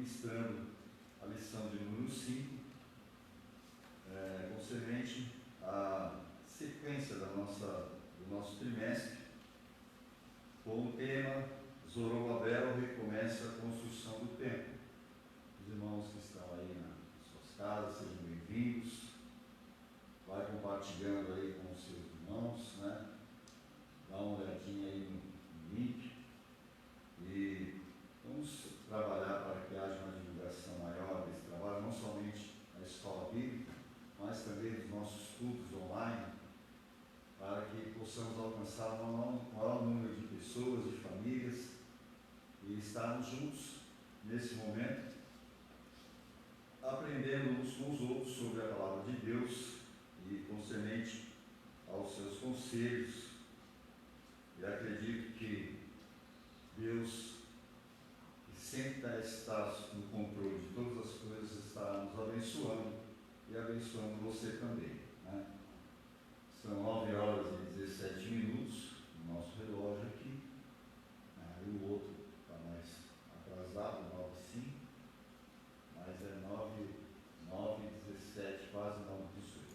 ministrando a lição de número 5, concernente à sequência do nosso trimestre, com o tema Zorobabel recomeça a construção do templo. Os irmãos que estão aí nas suas casas, sejam bem-vindos. Vai compartilhando aí com os seus irmãos, né? Dá uma olhadinha aí no link e vamos trabalhar para que haja uma divulgação maior desse trabalho, não somente na escola bíblica, mas também nos nossos estudos online, para que possamos alcançar um maior número de pessoas, de famílias, e estarmos juntos nesse momento, aprendendo uns com os outros sobre a palavra de Deus e concernente aos seus conselhos. E acredito que Deus, que sempre está no controle de todas as coisas, está nos abençoando e abençoando você também, né? São 9 horas e 17 minutos no nosso relógio aqui, e o outro está mais atrasado, 9h05, mas é 9h17, quase 9h18.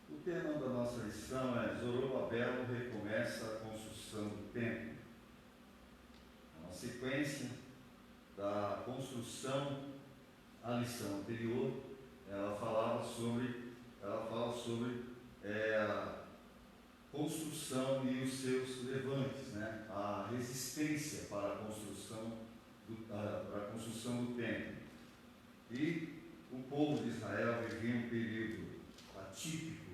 O tema da nossa lição é Zorobabel recomeça a construção do templo. É uma sequência da construção. A lição anterior, ela fala sobre a construção e os seus levantes, né? A resistência para a construção do templo. E o povo de Israel vivia um período atípico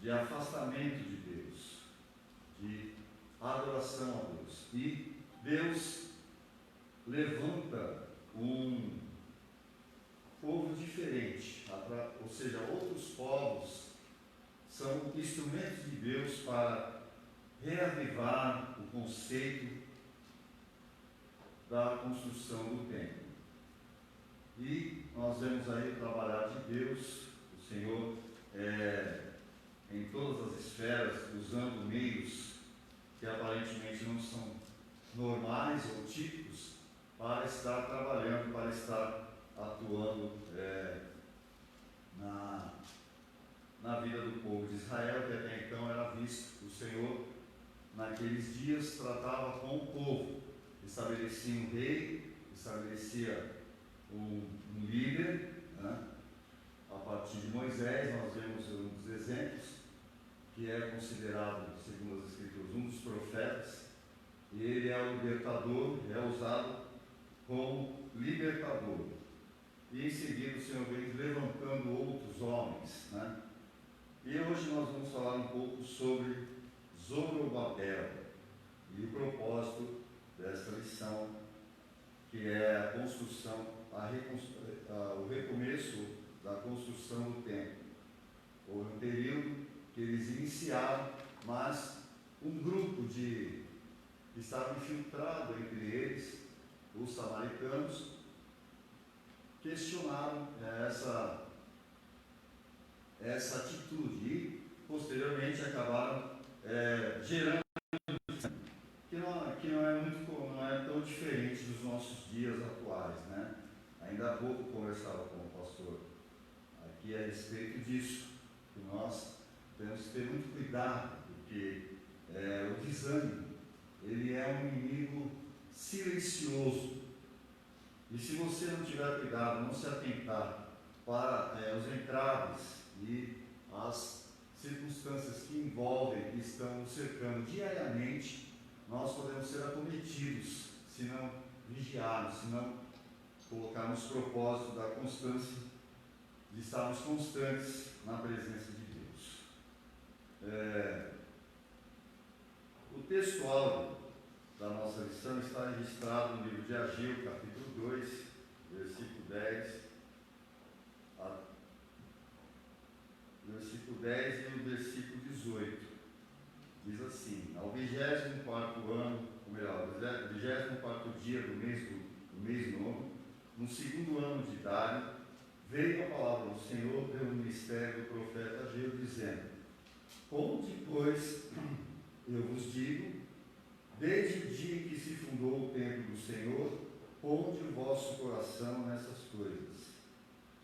de afastamento de Deus, de adoração a Deus. E Deus levanta um povo diferente, ou seja, outros povos são instrumentos de Deus para reavivar o conceito da construção do templo. E nós vemos aí o trabalhar de Deus, o Senhor, em todas as esferas, usando meios que aparentemente não são normais ou típicos, para estar trabalhando, para estar atuando na vida do povo de Israel, que até então era visto. O Senhor, naqueles dias, tratava com o povo, estabelecia um rei, estabelecia um líder, né? A partir de Moisés, nós vemos um dos exemplos, que é considerado, segundo as Escrituras, um dos profetas, e ele é o libertador, é usado como libertador. E em seguida o Senhor vem levantando outros homens, né? E hoje nós vamos falar um pouco sobre Zorobabel e o propósito desta lição, que é a construção, o recomeço da construção do templo. Houve um período que eles iniciaram, mas um grupo que estava infiltrado entre eles, os samaritanos, questionaram essa atitude e posteriormente acabaram gerando que não é tão diferente dos nossos dias atuais, né? Ainda há pouco conversava com o pastor aqui a respeito disso, que nós temos que ter muito cuidado, porque o desânimo, ele é um inimigo silencioso. E se você não tiver cuidado, não se atentar para os entraves e as circunstâncias que envolvem, que estão nos cercando diariamente, nós podemos ser acometidos, se não vigiarmos, se não colocarmos propósito da constância, de estarmos constantes na presença de Deus. O texto áureo da nossa lição está registrado no livro de Ageu, capítulo 2, versículo 10 e o versículo 18. Diz assim: ao 24º ano, ou melhor, 24º dia do mês nono, no segundo ano de Dário, veio a palavra do Senhor pelo ministério do profeta Ageu, dizendo: como depois eu vos digo, Desde o dia em que se fundou o templo do Senhor, ponde o vosso coração nessas coisas.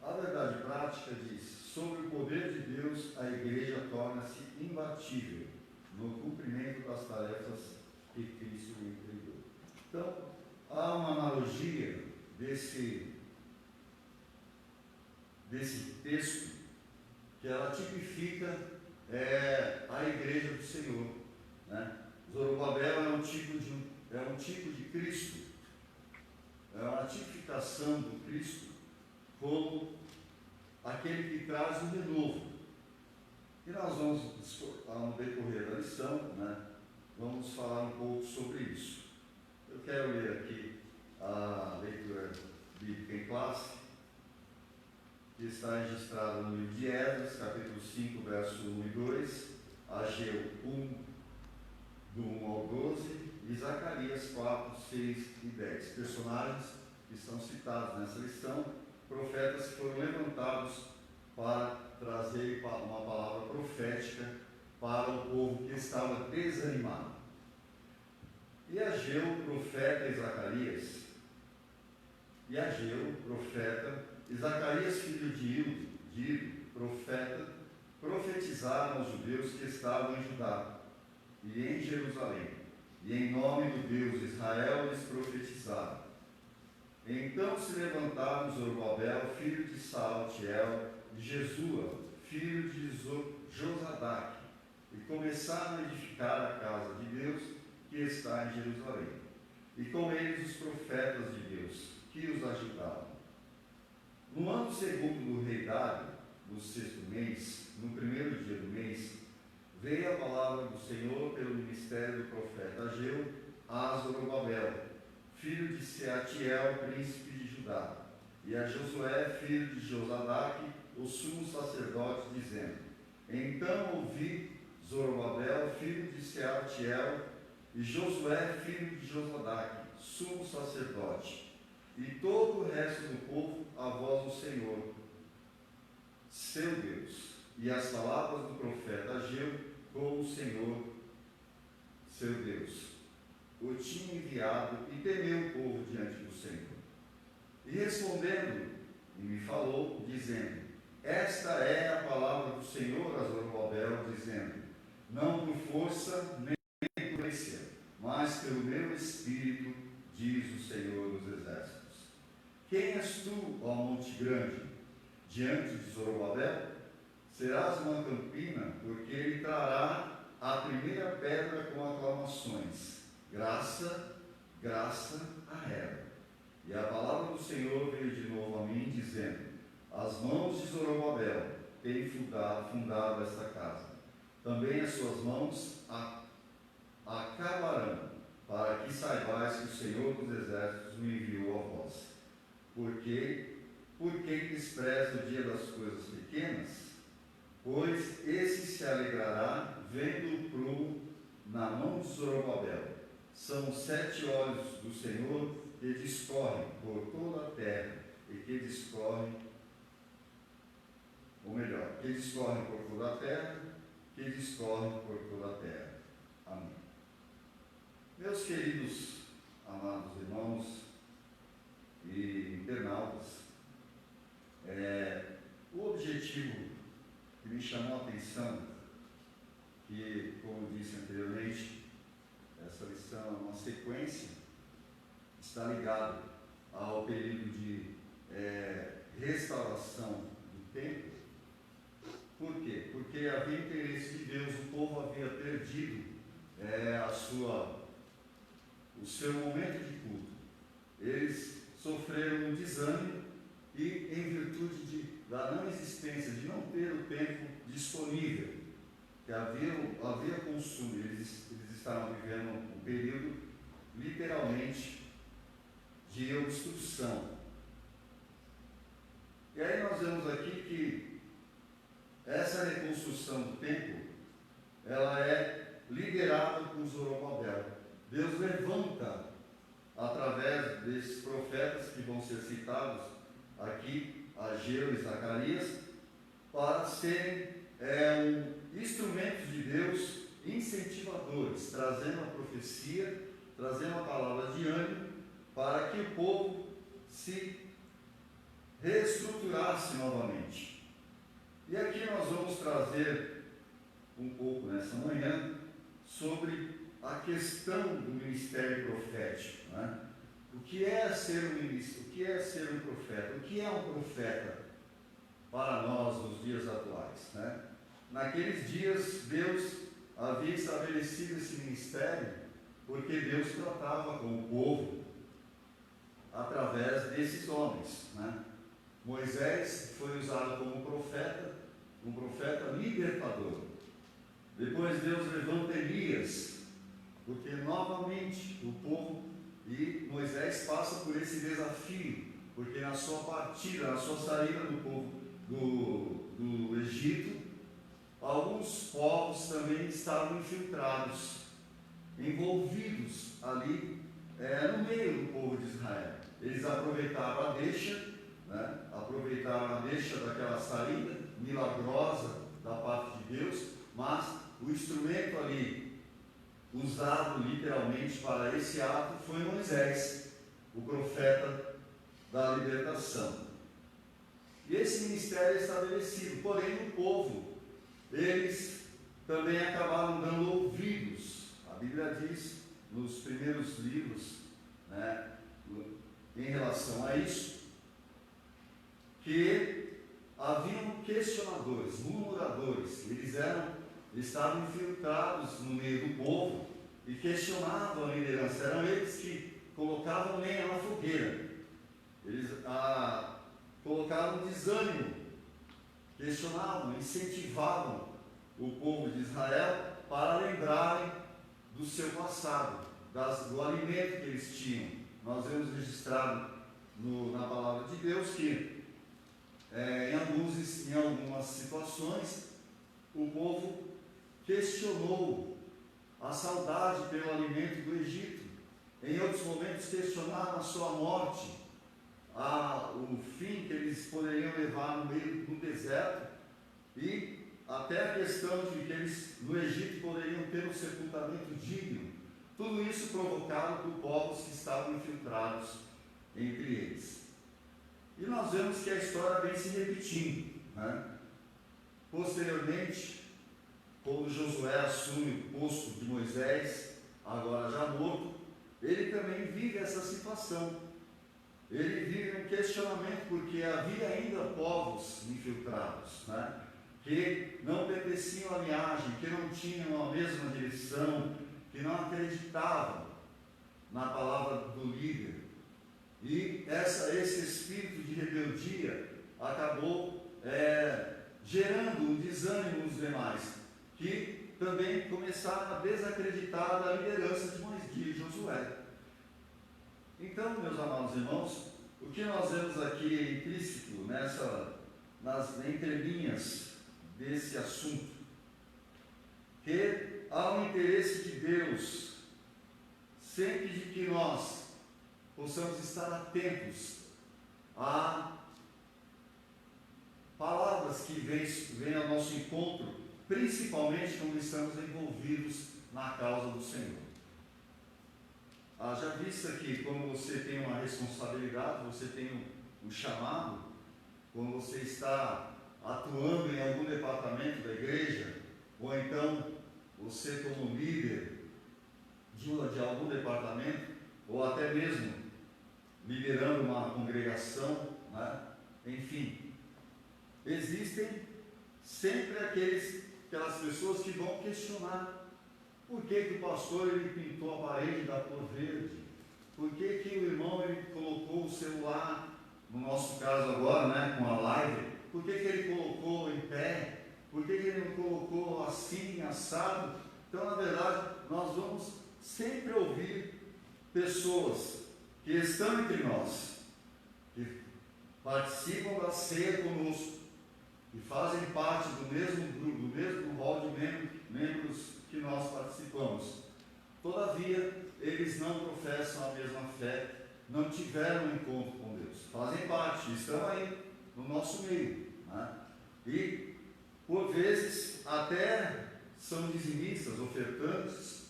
A verdade prática diz: sobre o poder de Deus, a igreja torna-se imbatível no cumprimento das tarefas que Cristo lhe entregou. Então, há uma analogia desse texto que ela tipifica a igreja do Senhor, né? Zorobabel é um tipo de Cristo, é uma tipificação do Cristo como aquele que traz o renovo. E nós vamos, no decorrer da lição, né, vamos falar um pouco sobre isso. Eu quero ler aqui a leitura bíblica em classe, que está registrada no livro de Esdras, capítulo 5, verso 1 e 2, Ageu 1, do 1 ao 12, e Zacarias 4, 6 e 10. Personagens que estão citados nessa lição, profetas que foram levantados para trazer uma palavra profética para o povo que estava desanimado. E Ageu, profeta, e Zacarias, e Zacarias, filho de Ido, profeta, profetizaram aos judeus que estavam em Judá e em Jerusalém, e em nome do Deus de Israel lhes profetizaram. Então se levantaram Zorobabel, filho de Salatiel, de Jesua, filho de Josadaque, e começaram a edificar a casa de Deus que está em Jerusalém, e com eles os profetas de Deus, que os ajudavam. No ano segundo do rei Dário, no 6º mês, no primeiro dia do mês, veio a palavra do Senhor pelo ministério do profeta Ageu a Zorobabel, filho de Seatiel, príncipe de Judá, e a Josué, filho de Josadaque, o sumo sacerdote, dizendo: Então ouvi Zorobabel, filho de Seatiel, e Josué, filho de Josadaque, sumo sacerdote, e todo o resto do povo, a voz do Senhor, seu Deus, e as palavras do profeta Ageu, como o Senhor, seu Deus, o tinha enviado, e temeu o povo diante do Senhor. E respondendo, e me falou, dizendo: Esta é a palavra do Senhor a Zorobabel, dizendo: Não por força nem por polícia, mas pelo meu Espírito, diz o Senhor dos Exércitos. Quem és tu, ó monte grande, diante de Zorobabel? Serás uma campina, porque ele trará a primeira pedra com aclamações. Graça, graça a ela. E a palavra do Senhor veio de novo a mim, dizendo: As mãos de Zorobabel têm fundado esta casa. Também as suas mãos acabarão, para que saibais que o Senhor dos Exércitos me enviou a vós. Por quem despreza o dia das coisas pequenas? Pois esse se alegrará vendo o prumo na mão de Zorobabel. São 7 olhos do Senhor que discorrem por toda a terra, e que discorrem por toda a terra, que discorrem por toda a terra. Amém. Meus queridos, amados irmãos e internautas, o objetivo que me chamou a atenção, que, como disse anteriormente, essa lição é uma sequência, está ligado ao período de restauração do templo. Por quê? Porque havia interesse de Deus, o povo havia perdido o seu momento de culto. Eles sofreram um desânimo e, em virtude da não existência, de não ter o tempo disponível, que havia consumo, eles estavam vivendo um período, literalmente, de obstrução. E aí nós vemos aqui que essa reconstrução do templo, ela é liderada por Zorobabel. Deus levanta, através desses profetas que vão ser citados aqui, Ageu e Zacarias, para serem instrumentos de Deus incentivadores, trazendo a profecia, trazendo a palavra de ânimo, para que o povo se reestruturasse novamente. E aqui nós vamos trazer um pouco nessa manhã sobre a questão do ministério profético, né? O que é ser um ministro? O que é ser um profeta? O que é um profeta para nós nos dias atuais, né? Naqueles dias, Deus havia estabelecido esse ministério porque Deus tratava com o povo através desses homens, né? Moisés foi usado como um profeta libertador. Depois Deus levanta Elias, porque novamente o povo e Moisés passa por esse desafio, porque na sua partida, na sua saída do povo do Egito, alguns povos também estavam infiltrados, envolvidos ali no meio do povo de Israel. Eles aproveitaram a deixa, né? Aproveitaram a deixa daquela saída milagrosa da parte de Deus, mas o instrumento ali usado literalmente para esse ato foi Moisés, o profeta da libertação. E esse ministério é estabelecido, porém o povo, eles também acabaram dando ouvidos. A Bíblia diz nos primeiros livros, né, em relação a isso, que haviam questionadores, murmuradores, eles estavam infiltrados no meio do povo e questionavam a liderança. Eram eles que colocavam lenha na fogueira, eles colocavam desânimo, questionavam, incentivavam o povo de Israel para lembrarem do seu passado, do alimento que eles tinham. Nós vemos registrado na palavra de Deus que em algumas situações o povo questionou a saudade pelo alimento do Egito. Em outros momentos questionaram a sua morte, o fim que eles poderiam levar no deserto, e até a questão de que eles no Egito poderiam ter um sepultamento digno. Tudo isso provocado por povos que estavam infiltrados entre eles. E nós vemos que a história vem se repetindo, né? Posteriormente, quando Josué assume o posto de Moisés, agora já morto, ele também vive essa situação. Ele vive um questionamento, porque havia ainda povos infiltrados, né? Que não pertenciam à linhagem, que não tinham a mesma direção, que não acreditavam na palavra do líder. E esse espírito de rebeldia acabou gerando um desânimo nos demais, que também começaram a desacreditar da liderança de Josué. Então, meus amados irmãos, o que nós vemos aqui implícito nas entrelinhas desse assunto, que há um interesse de Deus sempre de que nós possamos estar atentos a palavras que vêm ao nosso encontro, principalmente quando estamos envolvidos na causa do Senhor. Já vista que quando você tem uma responsabilidade, você tem um chamado, quando você está atuando em algum departamento da igreja, ou então você como líder de algum departamento, ou até mesmo liderando uma congregação, né? Enfim, existem sempre aquelas pessoas que vão questionar: por que o pastor ele pintou a parede da cor verde? Por que o irmão ele colocou o celular, no nosso caso agora, né, com a live, por que ele colocou em pé? Por que ele não colocou assim, assado? Então, na verdade, nós vamos sempre ouvir pessoas que estão entre nós, que participam da ceia conosco, que fazem parte do mesmo grupo, do mesmo rol de membros que nós participamos. Todavia, eles não professam a mesma fé, não tiveram um encontro com Deus, fazem parte, estão aí no nosso meio, né? E por vezes até são dizimistas, ofertantes,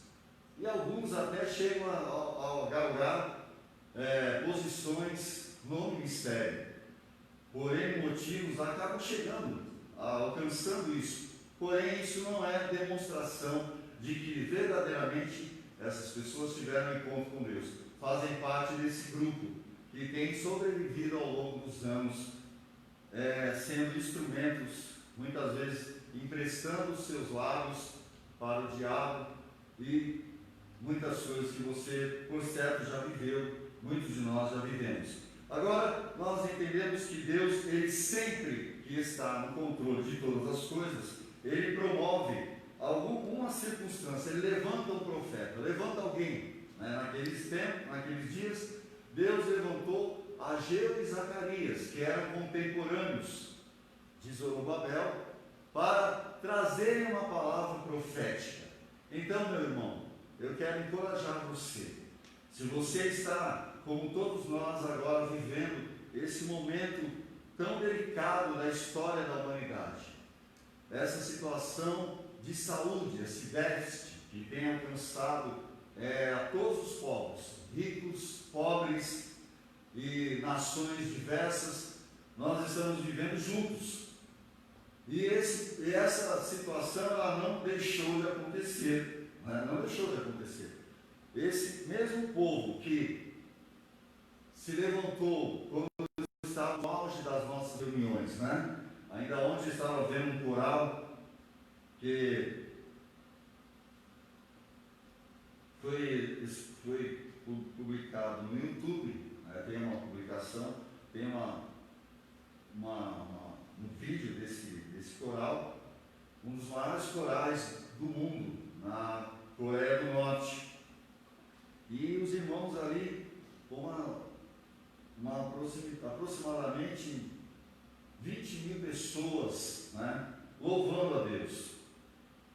e alguns até chegam a galgar posições no ministério. Por N motivos, acabam chegando, alcançando isso. Porém, isso não é demonstração de que verdadeiramente essas pessoas tiveram um encontro com Deus. Fazem parte desse grupo que tem sobrevivido ao longo dos anos, sendo instrumentos, muitas vezes emprestando os seus lábios para o diabo e muitas coisas que você, por certo, já viveu, muitos de nós já vivemos. Agora, nós entendemos que Deus, Ele sempre que está no controle de todas as coisas, Ele promove alguma circunstância, Ele levanta um profeta, levanta alguém. Naqueles tempos, naqueles dias, Deus levantou Ageu e Zacarias, que eram contemporâneos de Zorobabel, para trazerem uma palavra profética. Então, meu irmão, eu quero encorajar você. Se você está, como todos nós agora, vivendo esse momento tão delicado da história da humanidade, essa situação de saúde, esse déficit que tem alcançado a todos os povos, ricos, pobres e nações diversas, nós estamos vivendo juntos. E essa situação ela não deixou de acontecer, não deixou de acontecer. Esse mesmo povo que se levantou quando estava no auge das nossas reuniões, ainda ontem estava vendo um coral que foi publicado no YouTube, tem uma publicação, tem um vídeo desse coral, um dos maiores corais do mundo, na Coreia do Norte. E os irmãos ali, com aproximadamente 20 mil pessoas, louvando a Deus.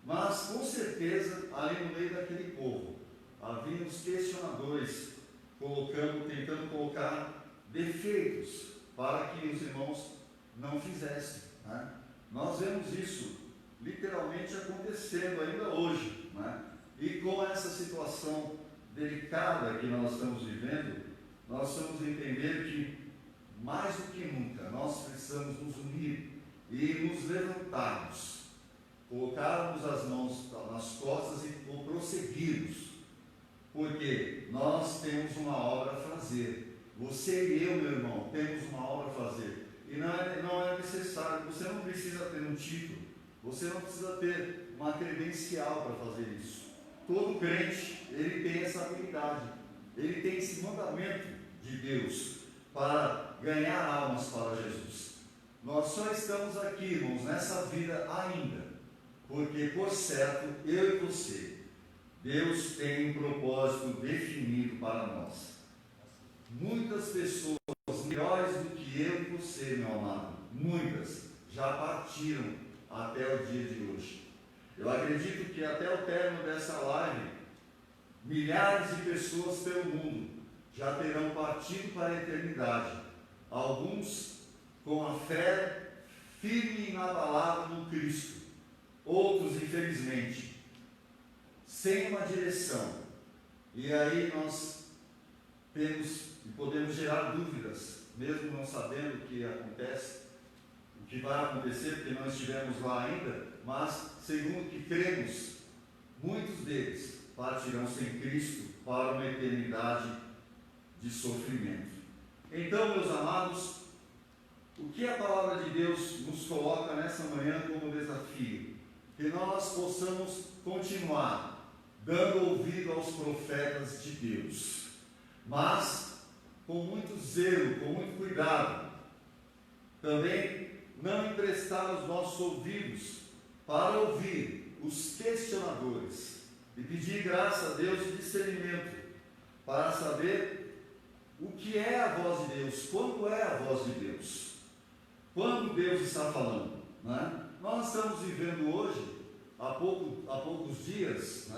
Mas, com certeza, ali no meio daquele povo, havia uns questionadores, tentando colocar defeitos para que os irmãos não fizessem. Nós vemos isso literalmente acontecendo ainda hoje. E com essa situação delicada que nós estamos vivendo, nós vamos entender que, mais do que nunca, nós precisamos nos unir e nos levantarmos, colocarmos as mãos nas costas e prosseguirmos, porque nós temos uma obra a fazer. Você e eu, meu irmão, temos uma obra a fazer. E não é necessário, você não precisa ter um título, você não precisa ter uma credencial para fazer isso. Todo crente, ele tem essa habilidade, ele tem esse mandamento de Deus para ganhar almas para Jesus. Nós só estamos aqui, irmãos, nessa vida ainda, porque, por certo, eu e você, Deus tem um propósito definido para nós. Muitas pessoas melhores do que eu e você, meu amado, muitas já partiram até o dia de hoje. Eu acredito que até o término dessa live, milhares de pessoas pelo mundo já terão partido para a eternidade. Alguns com a fé firme e inabalável no Cristo. Outros, infelizmente, sem uma direção. E aí nós podemos gerar dúvidas, mesmo não sabendo o que acontece, o que vai acontecer, porque não estivemos lá ainda, mas segundo o que cremos, muitos deles partirão sem Cristo para uma eternidade de sofrimento. Então, meus amados, o que a palavra de Deus nos coloca nessa manhã como desafio? Que nós possamos continuar dando ouvido aos profetas de Deus, mas com muito zelo, com muito cuidado. Também não emprestar os nossos ouvidos para ouvir os questionadores e pedir graça a Deus e discernimento para saber o que é a voz de Deus, quando é a voz de Deus, quando Deus está falando. Nós estamos vivendo hoje, há poucos dias,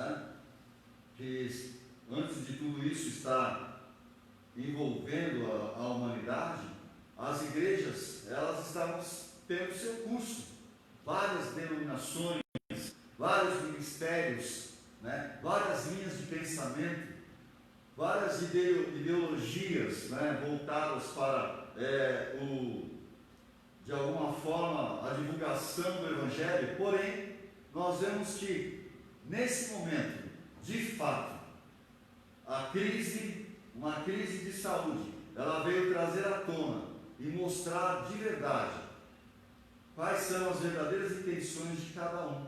que antes de tudo isso estar envolvendo a humanidade, as igrejas, elas estavam tendo seu curso. Várias denominações vários ministérios, né? Várias linhas de pensamento, várias ideologias, né? Voltadas para de alguma forma a divulgação do Evangelho. Porém, nós vemos que nesse momento, de fato, uma crise de saúde, ela veio trazer à tona e mostrar de verdade quais são as verdadeiras intenções de cada um.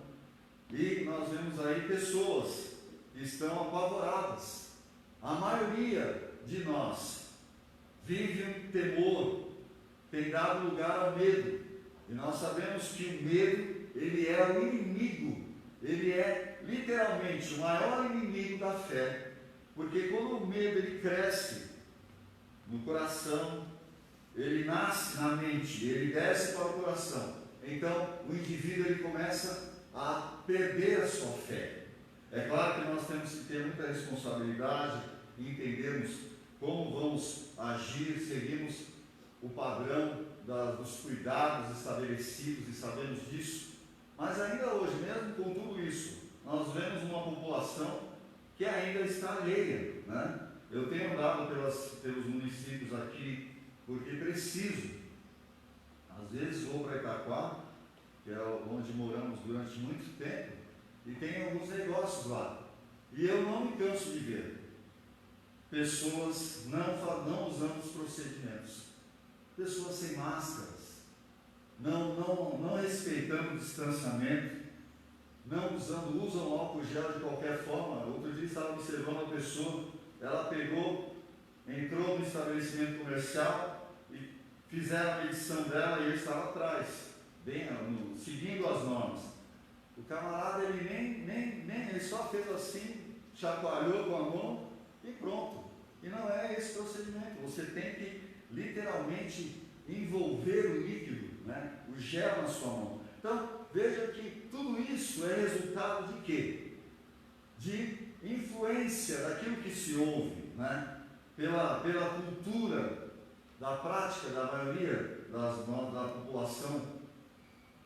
E nós vemos aí pessoas que estão apavoradas. A maioria de nós vive um temor, tem dado lugar ao medo. E nós sabemos que o medo, ele é o inimigo, ele é literalmente o maior inimigo da fé. Porque quando o medo ele cresce no coração, ele nasce na mente, ele desce para o coração. Então o indivíduo ele começa a perder a sua fé. É claro que nós temos que ter muita responsabilidade e entendermos como vamos agir, seguimos o padrão dos cuidados estabelecidos e sabemos disso. Mas ainda hoje, mesmo com tudo isso, nós vemos uma população que ainda está alheia, né? Eu tenho andado pelos municípios aqui porque preciso. Às vezes vou para Itaquá, que é onde moramos durante muito tempo, e tem alguns negócios lá. E eu não me canso de ver pessoas não usando os procedimentos, pessoas sem máscaras, não respeitando o distanciamento, usam álcool gel de qualquer forma. Outro dia estava observando uma pessoa, ela entrou no estabelecimento comercial e fizeram a medição dela e eu estava atrás, seguindo as normas. O camarada ele só fez assim, chacoalhou com a mão e pronto. E não é esse procedimento. Você tem que literalmente envolver o líquido, né? O gel na sua mão. Então, veja que tudo isso é resultado de quê? De influência daquilo que se ouve, né? Pela cultura da prática da maioria da população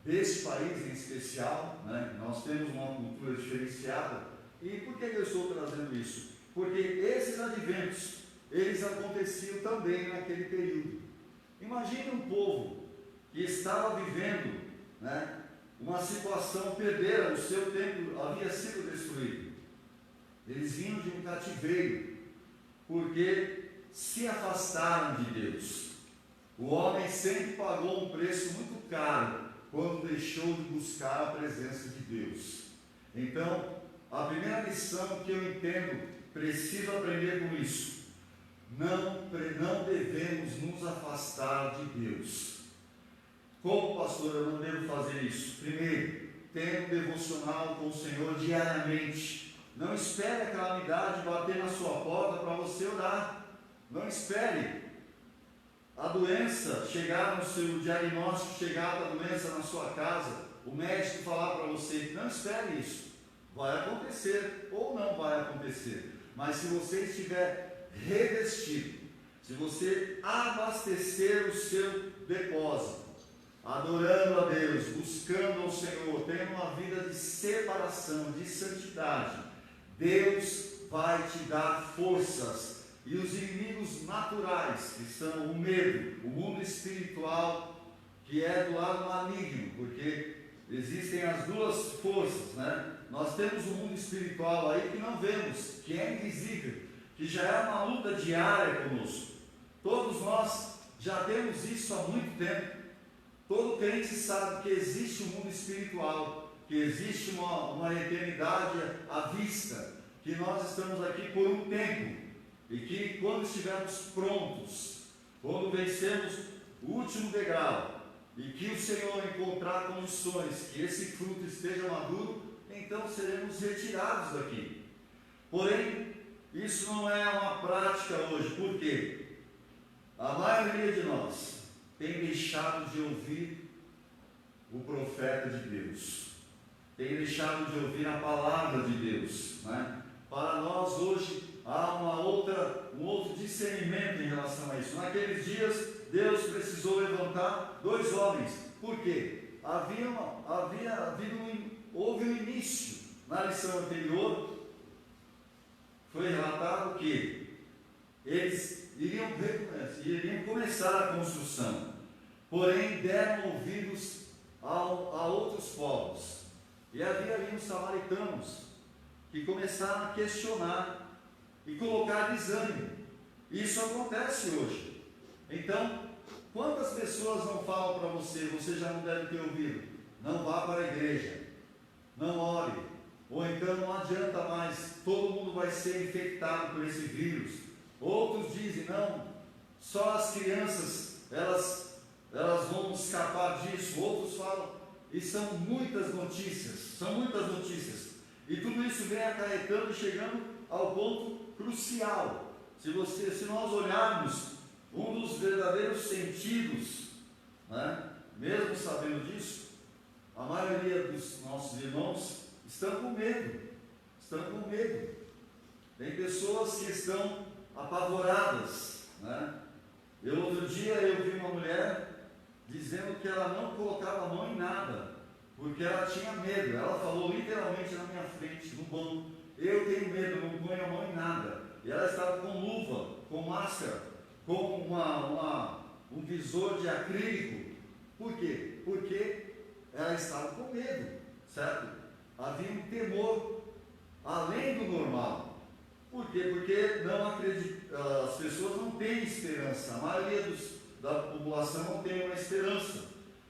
desse país em especial, né? Nós temos uma cultura diferenciada. E por que eu estou trazendo isso? Porque esses adventos, eles aconteciam também naquele período. Imagine um povo que estava vivendo, né, uma situação, perderam, o seu templo havia sido destruído. Eles vinham de um cativeiro, porque se afastaram de Deus. O homem sempre pagou um preço muito caro quando deixou de buscar a presença de Deus. Então, a primeira lição que eu entendo, preciso aprender com isso: não devemos nos afastar de Deus. Como pastor, eu não devo fazer isso? Primeiro, tenha um devocional com o Senhor diariamente. Não espere a calamidade bater na sua porta para você orar. Não espere a doença chegar no seu diagnóstico, chegar da doença na sua casa, o médico falar para você. Não espere isso. Vai acontecer ou não vai acontecer. Mas se você estiver revestido, se você abastecer o seu depósito, adorando a Deus, buscando ao Senhor, tendo uma vida de separação, de santidade, Deus vai te dar forças. E os inimigos naturais, que são o medo, o mundo espiritual, que é do lado maligno, porque existem as duas forças, né? Nós temos um mundo espiritual aí que não vemos, que é invisível, que já é uma luta diária conosco. Todos nós já temos isso há muito tempo. Todo crente sabe que existe um mundo espiritual, que existe uma eternidade à vista, que nós estamos aqui por um tempo, e que quando estivermos prontos, quando vencermos o último degrau, e que o Senhor encontrar condições, que esse fruto esteja maduro, então seremos retirados daqui. Porém, isso não é uma prática hoje. Por quê? A maioria de nós tem deixado de ouvir o profeta de Deus, tem deixado de ouvir a palavra de Deus, né? Para nós hoje há um outro discernimento em relação a isso. Naqueles dias Deus precisou levantar 2 homens. Por quê? Havia havido houve um início. Na lição anterior, foi relatado que eles iriam começar a construção, porém deram ouvidos a outros povos. E havia ali os samaritanos que começaram a questionar e colocar desânimo. Isso acontece hoje. Então, quantas pessoas não falam para você, você já não deve ter ouvido, não vá para a igreja, não ore, ou então não adianta mais, todo mundo vai ser infectado por esse vírus. Outros dizem, não, só as crianças, elas vão escapar disso. Outros falam, e são muitas notícias. E tudo isso vem acarretando e chegando ao ponto crucial. Se nós olharmos um dos verdadeiros sentidos, né, mesmo sabendo disso, a maioria dos nossos irmãos estão com medo. Tem pessoas que estão apavoradas, né? Outro dia eu vi uma mulher dizendo que ela não colocava a mão em nada, porque ela tinha medo. Ela falou literalmente na minha frente, no banco: eu tenho medo, não ponho a mão em nada. E ela estava com luva, com máscara, com um visor de acrílico. Por quê? Porque ela estava com medo, certo? Havia um temor além do normal. Por quê? Porque as pessoas não têm esperança. A maioria da população não tem uma esperança.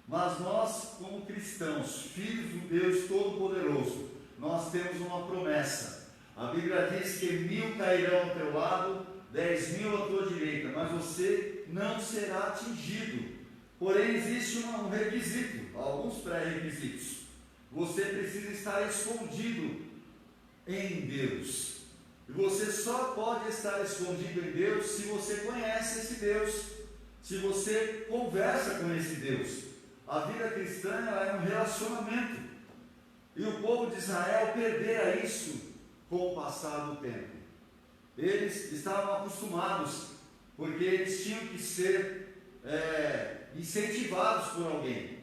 Mas nós, como cristãos, filhos do Deus Todo-Poderoso, nós temos uma promessa. A Bíblia diz que 1000 cairão ao teu lado, 10.000 à tua direita, mas você não será atingido. Porém, existe um requisito, alguns pré-requisitos. Você precisa estar escondido em Deus. E você só pode estar escondido em Deus se você conhece esse Deus, se você conversa com esse Deus. A vida cristã é um relacionamento. E o povo de Israel perdera isso com o passar do tempo. Eles estavam acostumados, porque eles tinham que ser incentivados por alguém.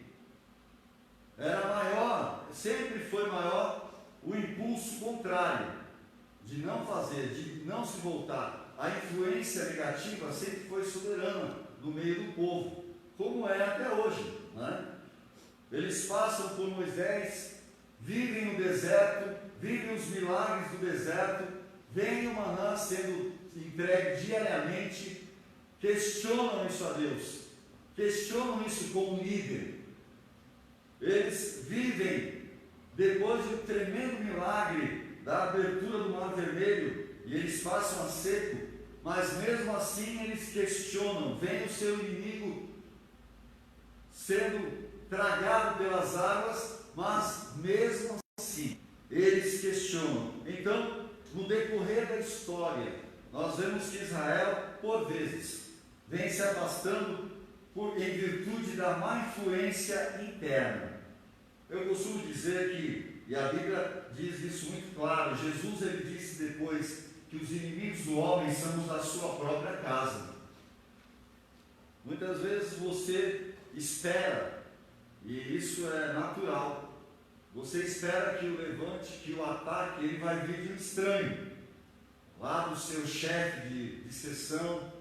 Sempre foi maior o impulso contrário, de não fazer, de não se voltar. A influência negativa sempre foi soberana no meio do povo, como é até hoje, né? Eles passam por Moisés, vivem no deserto, vivem os milagres do deserto, vem o maná sendo entregue diariamente, questionam isso a Deus, questionam isso como líder. Eles vivem depois de um tremendo milagre da abertura do Mar Vermelho, e eles passam a seco, mas mesmo assim eles questionam. Vem o seu inimigo sendo tragado pelas águas, mas mesmo assim eles questionam. Então, no decorrer da história, nós vemos que Israel, por vezes, vem se afastando em virtude da má influência interna. Eu costumo dizer que, e a Bíblia diz isso muito claro, Jesus ele disse depois que os inimigos do homem são os da sua própria casa. Muitas vezes você espera, e isso é natural, você espera que o levante, que o ataque, ele vai vir de um estranho, lá do seu chefe de sessão,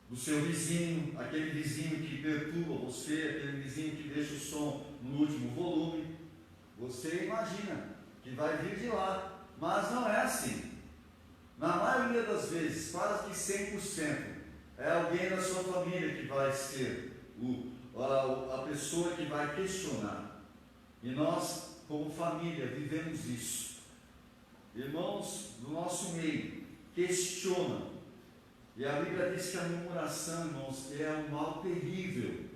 do seu vizinho, aquele vizinho que perturba você, aquele vizinho que deixa o som no último volume. Você imagina que vai vir de lá, mas não é assim. Na maioria das vezes, quase que 100%, é alguém da sua família que vai ser a pessoa que vai questionar. E nós, como família, vivemos isso. Irmãos do nosso meio questionam. E a Bíblia diz que a murmuração, irmãos, é um mal terrível,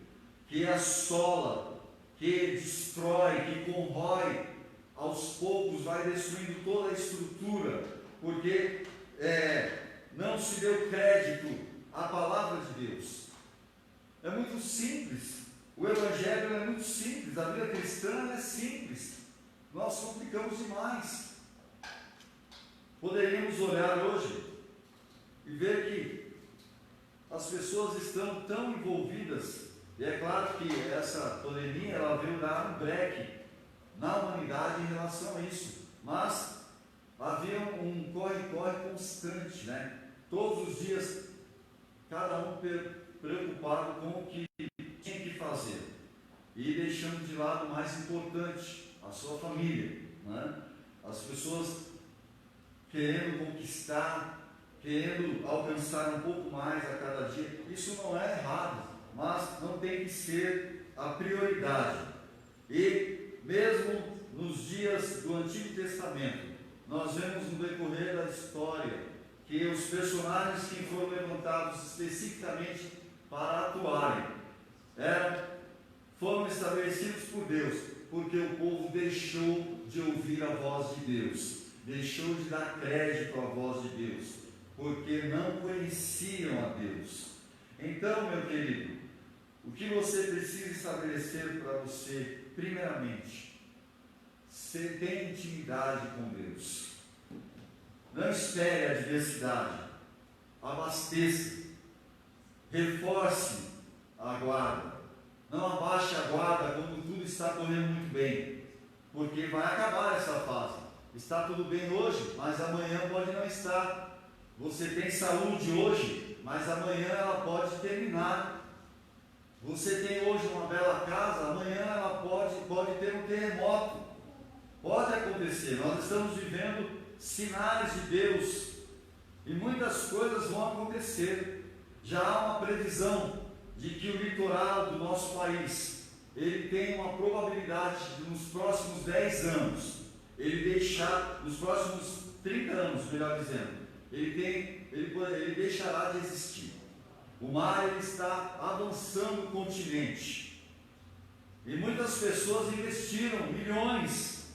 que assola, que destrói, que corrói, aos poucos vai destruindo toda a estrutura, porque não se deu crédito à palavra de Deus. É muito simples, o Evangelho é muito simples, a vida cristã é simples, nós complicamos demais. Poderíamos olhar hoje e ver que as pessoas estão tão envolvidas, e é claro que essa pandemia ela veio dar um breque na humanidade em relação a isso. Mas havia um corre-corre constante, né? Todos os dias, cada um preocupado com o que tinha que fazer e deixando de lado o mais importante, a sua família, né? As pessoas querendo conquistar, querendo alcançar um pouco mais a cada dia. Isso não é errado, mas não tem que ser a prioridade. E mesmo nos dias do Antigo Testamento, nós vemos no decorrer da história que os personagens que foram levantados especificamente para atuarem foram estabelecidos por Deus, porque o povo deixou de ouvir a voz de Deus, deixou de dar crédito à voz de Deus, porque não conheciam a Deus. Então, meu querido, o que você precisa estabelecer para você, primeiramente, você tem intimidade com Deus. Não espere a adversidade, abasteça, reforce a guarda. Não abaixe a guarda quando tudo está correndo muito bem, porque vai acabar essa fase. Está tudo bem hoje, mas amanhã pode não estar. Você tem saúde hoje, mas amanhã ela pode terminar. Você tem hoje uma bela casa, amanhã ela pode ter um terremoto. Pode acontecer. Nós estamos vivendo sinais de Deus e muitas coisas vão acontecer. Já há uma previsão de que o litoral do nosso país, ele tem uma probabilidade de nos próximos 10 anos, ele deixar, nos próximos 30 anos, melhor dizendo, ele deixará de existir. O mar ele está avançando o continente. E muitas pessoas investiram milhões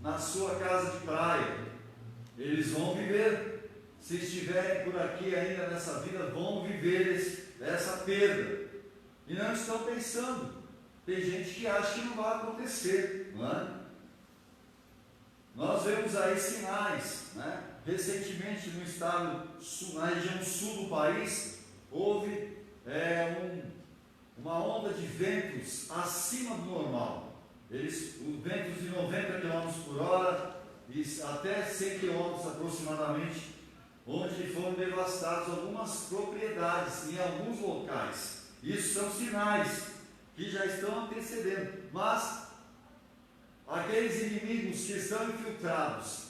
na sua casa de praia. Eles vão viver, se estiverem por aqui ainda nessa vida, vão viver essa perda. E não estão pensando. Tem gente que acha que não vai acontecer, não é? Nós vemos aí sinais, né? Recentemente no estado, na região sul do país, houve uma onda de ventos acima do normal. Os ventos de 90 km por hora e até 100 km aproximadamente, onde foram devastadas algumas propriedades em alguns locais. Isso são sinais que já estão antecedendo. Mas aqueles inimigos que estão infiltrados,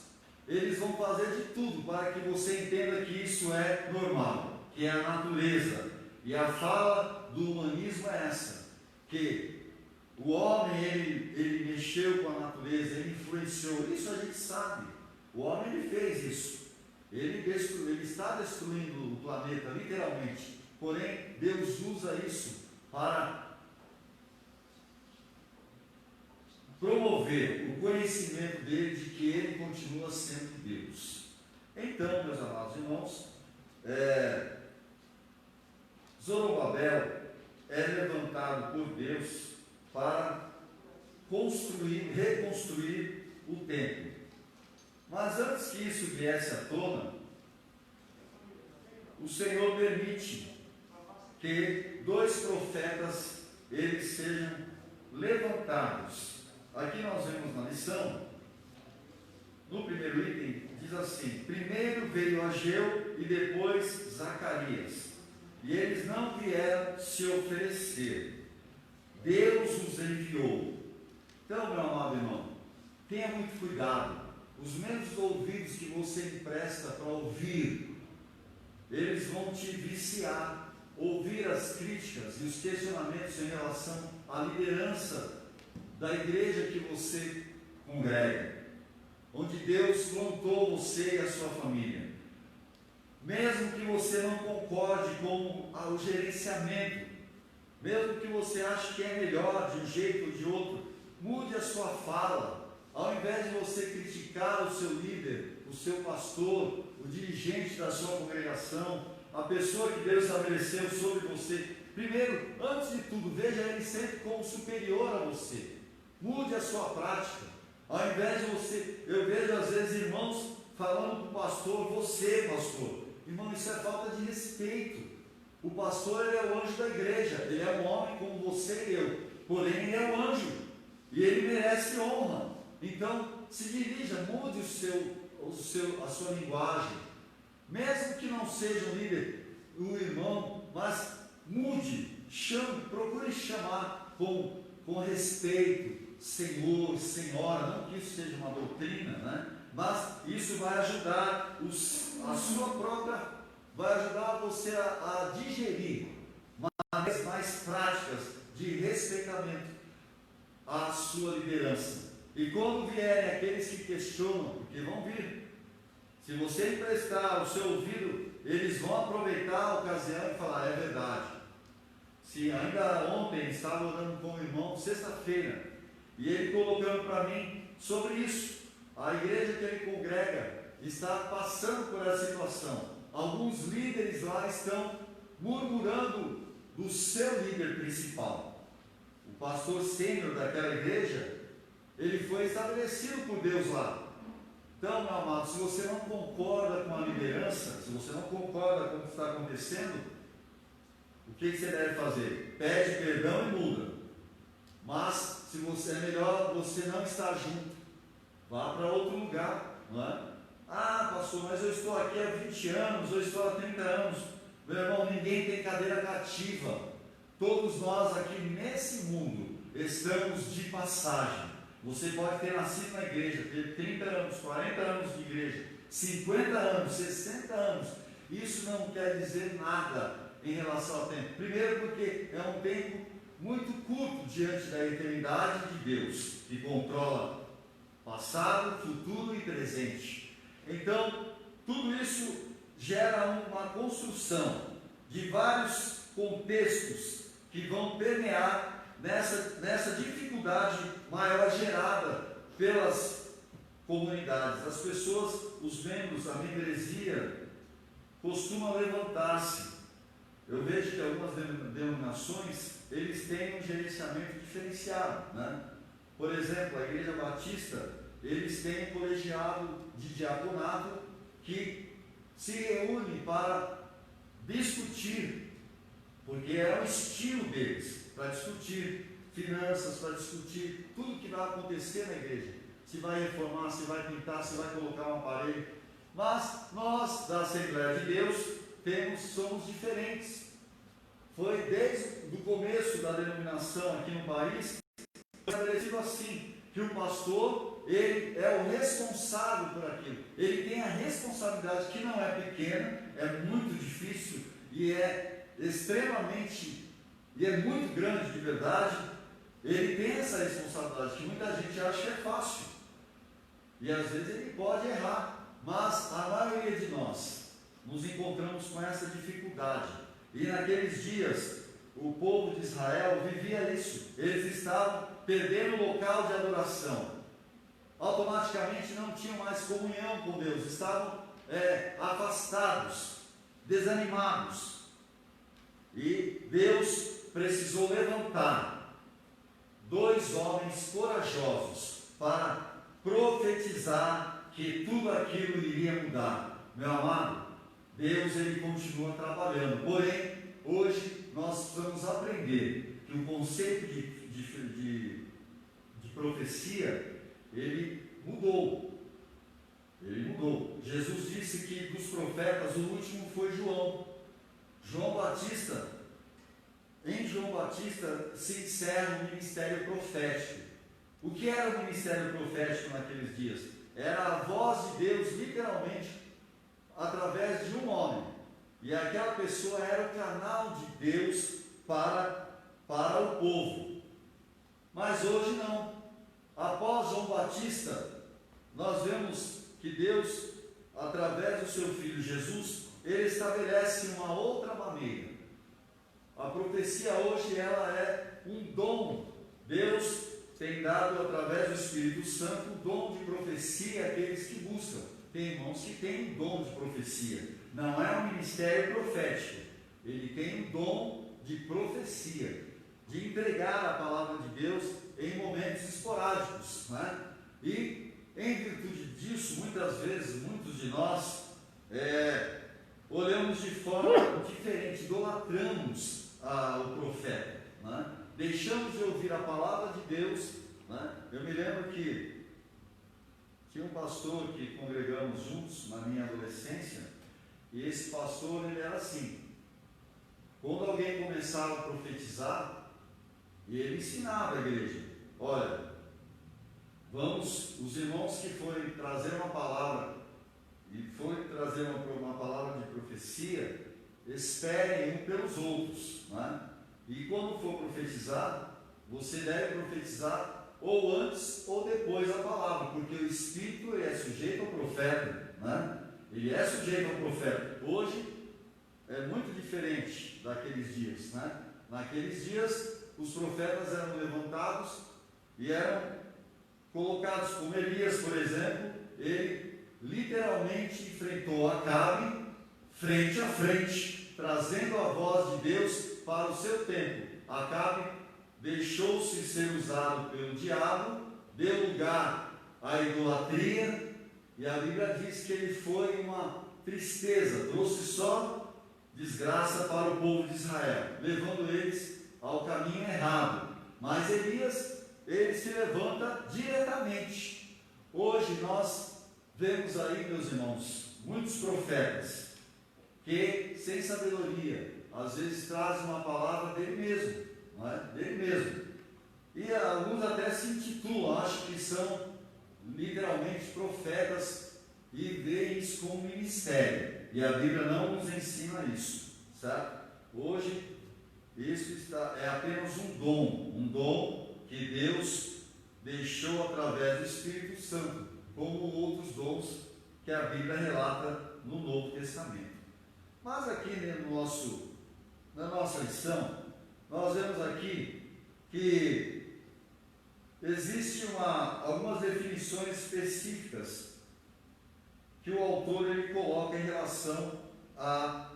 eles vão fazer de tudo para que você entenda que isso é normal, que é a natureza. E a fala do humanismo é essa, que o homem ele mexeu com a natureza, ele influenciou. Isso a gente sabe. O homem ele fez isso. Ele está destruindo o planeta, literalmente. Porém, Deus usa isso para promover o conhecimento dele de que ele continua sendo Deus. Então, meus amados irmãos, Zorobabel é levantado por Deus para reconstruir o templo. Mas antes que isso viesse à tona, o Senhor permite que 2 profetas eles sejam levantados. Aqui nós vemos na lição, no primeiro item, diz assim: primeiro veio Ageu e depois Zacarias, e eles não vieram se oferecer, Deus os enviou. Então, meu amado irmão, tenha muito cuidado. Os mesmos ouvidos que você empresta para ouvir, eles vão te viciar. Ouvir as críticas e os questionamentos em relação à liderança da igreja que você congrega, onde Deus plantou você e a sua família. Mesmo que você não concorde com o gerenciamento, mesmo que você ache que é melhor de um jeito ou de outro, mude a sua fala. Ao invés de você criticar o seu líder, o seu pastor, o dirigente da sua congregação, a pessoa que Deus estabeleceu sobre você, primeiro, antes de tudo, veja ele sempre como superior a você. Mude a sua prática. Ao invés de você, eu vejo às vezes irmãos falando para o pastor, você pastor. Irmão, isso é falta de respeito. O pastor ele é o anjo da igreja, ele é um homem como você e eu, porém ele é um anjo. e ele merece honra. Então, se dirija, mude a sua linguagem, mesmo que não seja um líder, um irmão, mas mude, chame, procure chamar com respeito, Senhor, Senhora, não que isso seja uma doutrina, né? Mas isso vai ajudar vai ajudar você a digerir maneiras mais práticas de respeitamento à sua liderança. E quando vierem aqueles que questionam, porque vão vir, se você emprestar o seu ouvido, eles vão aproveitar a ocasião e falar, é verdade. Se ainda ontem estava orando com o irmão, sexta-feira, e ele colocando para mim sobre isso, a igreja que ele congrega está passando por essa situação. Alguns líderes lá estão murmurando do seu líder principal. O pastor sênior daquela igreja, ele foi estabelecido por Deus lá. Então, meu amado, se você não concorda com a liderança, se você não concorda com o que está acontecendo, o que você deve fazer? Pede perdão e muda. Mas, se você é melhor você não estar junto, vá para outro lugar, não é? Ah, pastor, mas eu estou aqui há 20 anos, eu estou há 30 anos. Meu irmão, ninguém tem cadeira cativa. Todos nós aqui nesse mundo estamos de passagem. Você pode ter nascido na igreja, ter 30 anos, 40 anos de igreja, 50 anos, 60 anos. Isso não quer dizer nada em relação ao tempo. Primeiro porque é um tempo muito curto diante da eternidade de Deus, que controla passado, futuro e presente. Então, tudo isso gera uma construção de vários contextos que vão permear nessa dificuldade maior gerada pelas comunidades. As pessoas, os membros, a membresia, costumam levantar-se. Eu vejo que algumas denominações, eles têm um gerenciamento diferenciado, né? Por exemplo, a Igreja Batista, eles têm um colegiado de diaconato que se reúne para discutir, porque é o estilo deles, para discutir finanças, para discutir tudo que vai acontecer na igreja, se vai reformar, se vai pintar, se vai colocar um aparelho. Mas nós, da Assembleia de Deus, somos diferentes. Foi desde o começo da denominação aqui no país, estabelecido assim, que o pastor, ele é o responsável por aquilo, ele tem a responsabilidade que não é pequena, é muito difícil e é extremamente, e é muito grande de verdade. Ele tem essa responsabilidade que muita gente acha que é fácil, e às vezes ele pode errar, mas a maioria de nós nos encontramos com essa dificuldade. E naqueles dias o povo de Israel vivia isso, eles estavam perdendo o local de adoração, automaticamente não tinham mais comunhão com Deus, estavam afastados, desanimados, e Deus precisou levantar 2 homens corajosos para profetizar que tudo aquilo iria mudar. Meu amado, Deus, ele continua trabalhando, porém hoje nós precisamos aprender que o conceito de profecia, ele mudou. Jesus disse que dos profetas o último foi João Batista. Em João Batista se encerra o ministério profético. O que era o ministério profético naqueles dias? Era a voz de Deus, literalmente, através de um homem. E aquela pessoa era o canal de Deus para o povo. Mas hoje não. Após João Batista, nós vemos que Deus, através do seu Filho Jesus, ele estabelece uma outra maneira. A profecia hoje, ela é um dom. Deus tem dado, através do Espírito Santo, o dom de profecia àqueles que buscam. Tem irmãos que têm um dom de profecia. Não é um ministério profético. Ele tem um dom de profecia, de entregar a palavra de Deus em momentos esporádicos, né? E em virtude disso, muitas vezes, muitos de nós olhamos de forma diferente, idolatramos o profeta, né? Deixamos de ouvir a palavra de Deus, né? Eu me lembro que tinha um pastor que congregamos juntos na minha adolescência, e esse pastor, ele era assim: quando alguém começava a profetizar, e ele ensinava a igreja: olha, vamos, os irmãos que forem trazer uma palavra, e forem trazer uma palavra de profecia, esperem um pelos outros, né? E quando for profetizar, você deve profetizar ou antes ou depois da palavra, porque o Espírito é sujeito ao profeta, né? Ele é sujeito ao profeta. Hoje é muito diferente daqueles dias, né? Naqueles dias, os profetas eram levantados e eram colocados, como Elias, por exemplo. Ele literalmente enfrentou Acabe frente a frente, trazendo a voz de Deus para o seu tempo. Acabe deixou-se ser usado pelo diabo, deu lugar à idolatria, e a Bíblia diz que ele foi uma tristeza, trouxe só desgraça para o povo de Israel, levando eles ao caminho errado. Mas Elias, ele se levanta diretamente. Hoje nós vemos aí, meus irmãos, muitos profetas que, sem sabedoria, às vezes trazem uma palavra dele mesmo, não é? Dele mesmo. E alguns até se intitulam, acham que são literalmente profetas e veem isso como ministério. E a Bíblia não nos ensina isso, certo? Hoje, isso é apenas um dom que Deus deixou através do Espírito Santo, como outros dons que a Bíblia relata no Novo Testamento. Mas aqui na nossa lição, nós vemos aqui que existem algumas definições específicas que o autor ele coloca em relação a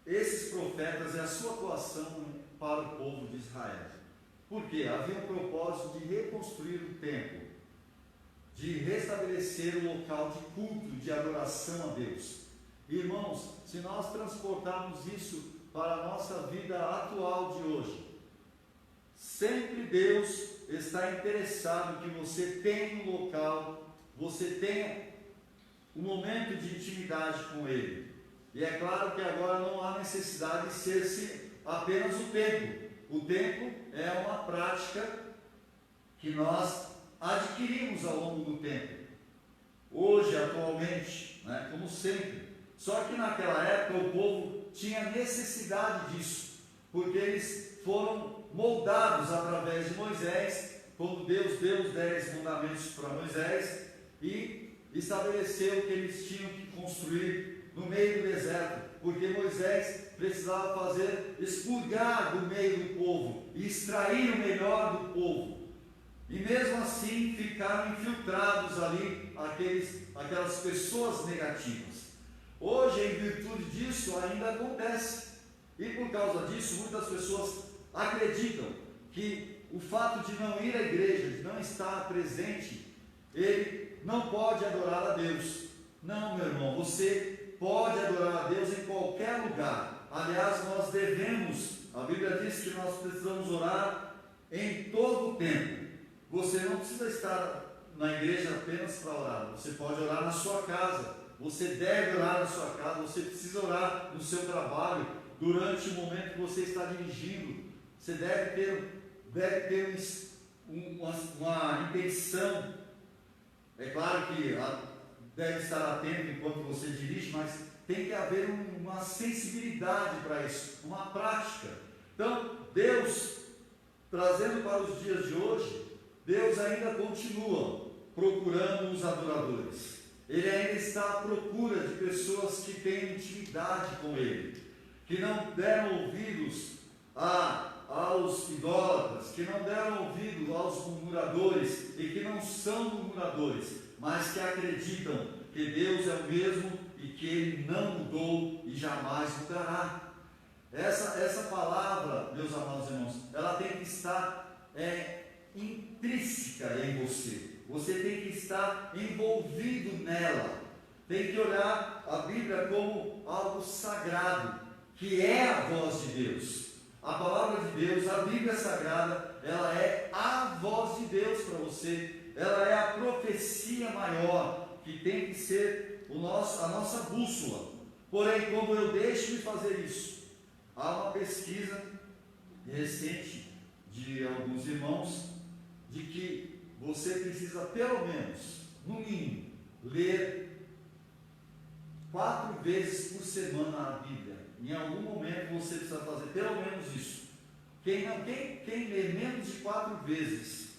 esses profetas e a sua atuação para o povo de Israel. Porque havia um propósito de reconstruir o templo, de restabelecer o local de culto, de adoração a Deus. Irmãos, se nós transportarmos isso para a nossa vida atual de hoje, sempre Deus está interessado que você tenha um local, você tenha um momento de intimidade com Ele. E é claro que agora não há necessidade de ser apenas o templo. O templo é uma prática que nós adquirimos ao longo do tempo. Hoje, atualmente, né, como sempre. Só que naquela época o povo tinha necessidade disso, porque eles foram moldados através de Moisés, quando Deus deu os 10 mandamentos para Moisés e estabeleceu que eles tinham que construir no meio do deserto, porque Moisés precisava expurgar do meio do povo e extrair o melhor do povo. E mesmo assim ficaram infiltrados ali aquelas pessoas negativas. Hoje, em virtude disso, ainda acontece. E por causa disso, muitas pessoas acreditam que o fato de não ir à igreja, de não estar presente, ele não pode adorar a Deus. Não, meu irmão, você pode adorar a Deus em qualquer lugar. Aliás, nós devemos, a Bíblia diz que nós precisamos orar em todo o tempo. Você não precisa estar na igreja apenas para orar, você pode orar na sua casa, você deve orar na sua casa, você precisa orar no seu trabalho, durante o momento que você está dirigindo, você deve ter uma intenção. É claro que deve estar atento enquanto você dirige, mas tem que haver uma sensibilidade para isso, uma prática. Então, Deus, trazendo para os dias de hoje, Deus ainda continua procurando os adoradores. Ele ainda está à procura de pessoas que têm intimidade com Ele, que não deram ouvidos aos idólatras, que não deram ouvido aos murmuradores e que não são murmuradores, mas que acreditam que Deus é o mesmo e que Ele não mudou e jamais mudará. Essa palavra, meus amados irmãos, ela tem que estar intrínseca em você. Você tem que estar envolvido nela. Tem que olhar a Bíblia como algo sagrado, que é a voz de Deus. A palavra de Deus, a Bíblia Sagrada, ela é a voz de Deus para você. Ela é a profecia maior que tem que ser a nossa bússola. Porém, quando eu deixo de fazer isso, há uma pesquisa recente de alguns irmãos de que você precisa pelo menos, no mínimo, ler 4 vezes por semana a Bíblia. Em algum momento você precisa fazer pelo menos isso. Quem lê menos de 4 vezes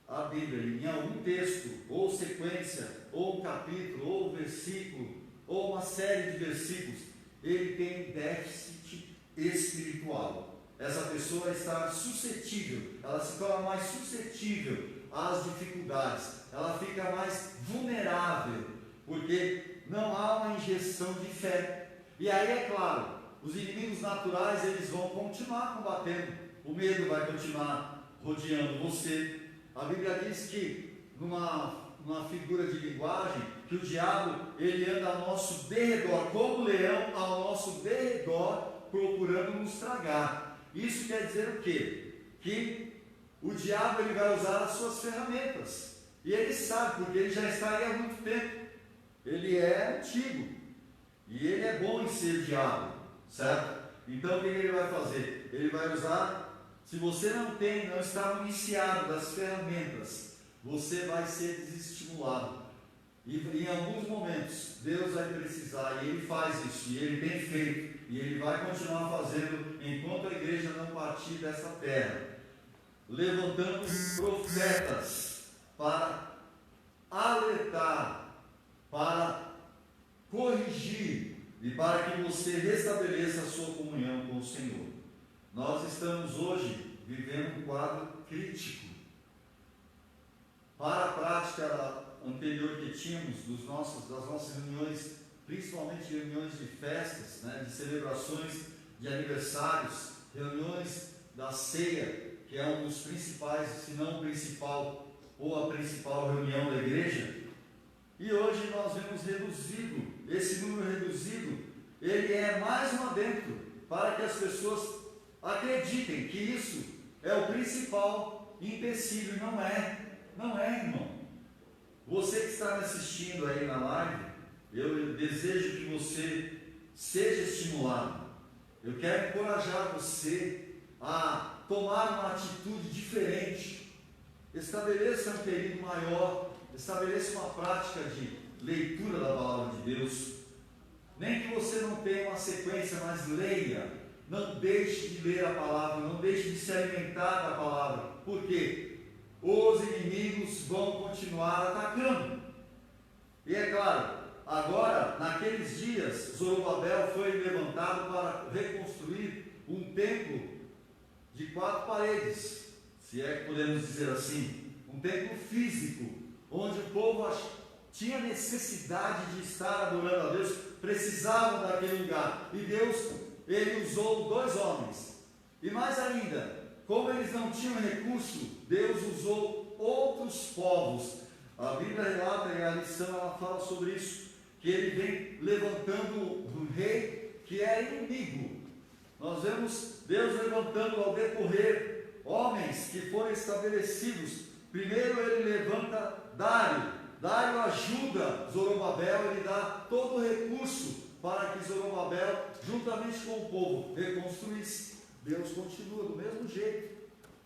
a Bíblia em algum texto, ou sequência, ou capítulo, ou versículo, ou uma série de versículos, ele tem déficit espiritual. Essa pessoa está suscetível, ela se torna mais suscetível às dificuldades, ela fica mais vulnerável, porque não há uma injeção de fé. E aí é claro, os inimigos naturais eles vão continuar combatendo, o medo vai continuar rodeando você. A Bíblia diz que, numa figura de linguagem, que o diabo ele anda ao nosso derredor, como leão ao nosso derredor, procurando nos tragar. Isso quer dizer o quê? Que o diabo ele vai usar as suas ferramentas. E ele sabe, porque ele já está aí há muito tempo. Ele é antigo. E ele é bom em ser diabo, certo? Então o que ele vai fazer? Ele vai usar, se você não está iniciado das ferramentas, você vai ser desestimulado. E em alguns momentos, Deus vai precisar, e Ele faz isso, e Ele tem feito, e Ele vai continuar fazendo, enquanto a igreja não partir dessa terra, levantando profetas para alertar, para corrigir, e para que você restabeleça a sua comunhão com o Senhor. Nós estamos hoje vivendo um quadro crítico. Para a prática anterior que tínhamos das nossas reuniões, principalmente reuniões de festas, de celebrações de aniversários, reuniões da ceia, que é um dos principais, se não o principal, ou a principal reunião da igreja. E hoje nós vemos reduzido, esse número reduzido, ele é mais um adentro para que as pessoas acreditem que isso é o principal empecilho. Não é, irmão. Você que está me assistindo aí na live, eu desejo que você seja estimulado. Eu quero encorajar você a tomar uma atitude diferente. Estabeleça um período maior, estabeleça uma prática de leitura da palavra de Deus. Nem que você não tenha uma sequência, mas leia. Não deixe de ler a palavra, não deixe de se alimentar da palavra. Por quê? Os inimigos vão continuar atacando. E é claro, agora, naqueles dias, Zorobabel foi levantado para reconstruir um templo de 4 paredes, se é que podemos dizer assim, um templo físico, onde o povo tinha necessidade de estar adorando a Deus, precisavam daquele lugar. E Deus, Ele usou 2 homens. E mais ainda, como eles não tinham recurso, Deus usou outros povos. A Bíblia relata, e a lição ela fala sobre isso, que Ele vem levantando um rei que é inimigo. Nós vemos Deus levantando ao decorrer homens que foram estabelecidos. Primeiro Ele levanta Dário. Dário ajuda Zorobabel, ele dá todo o recurso para que Zorobabel, juntamente com o povo, reconstruísse. Deus continua do mesmo jeito.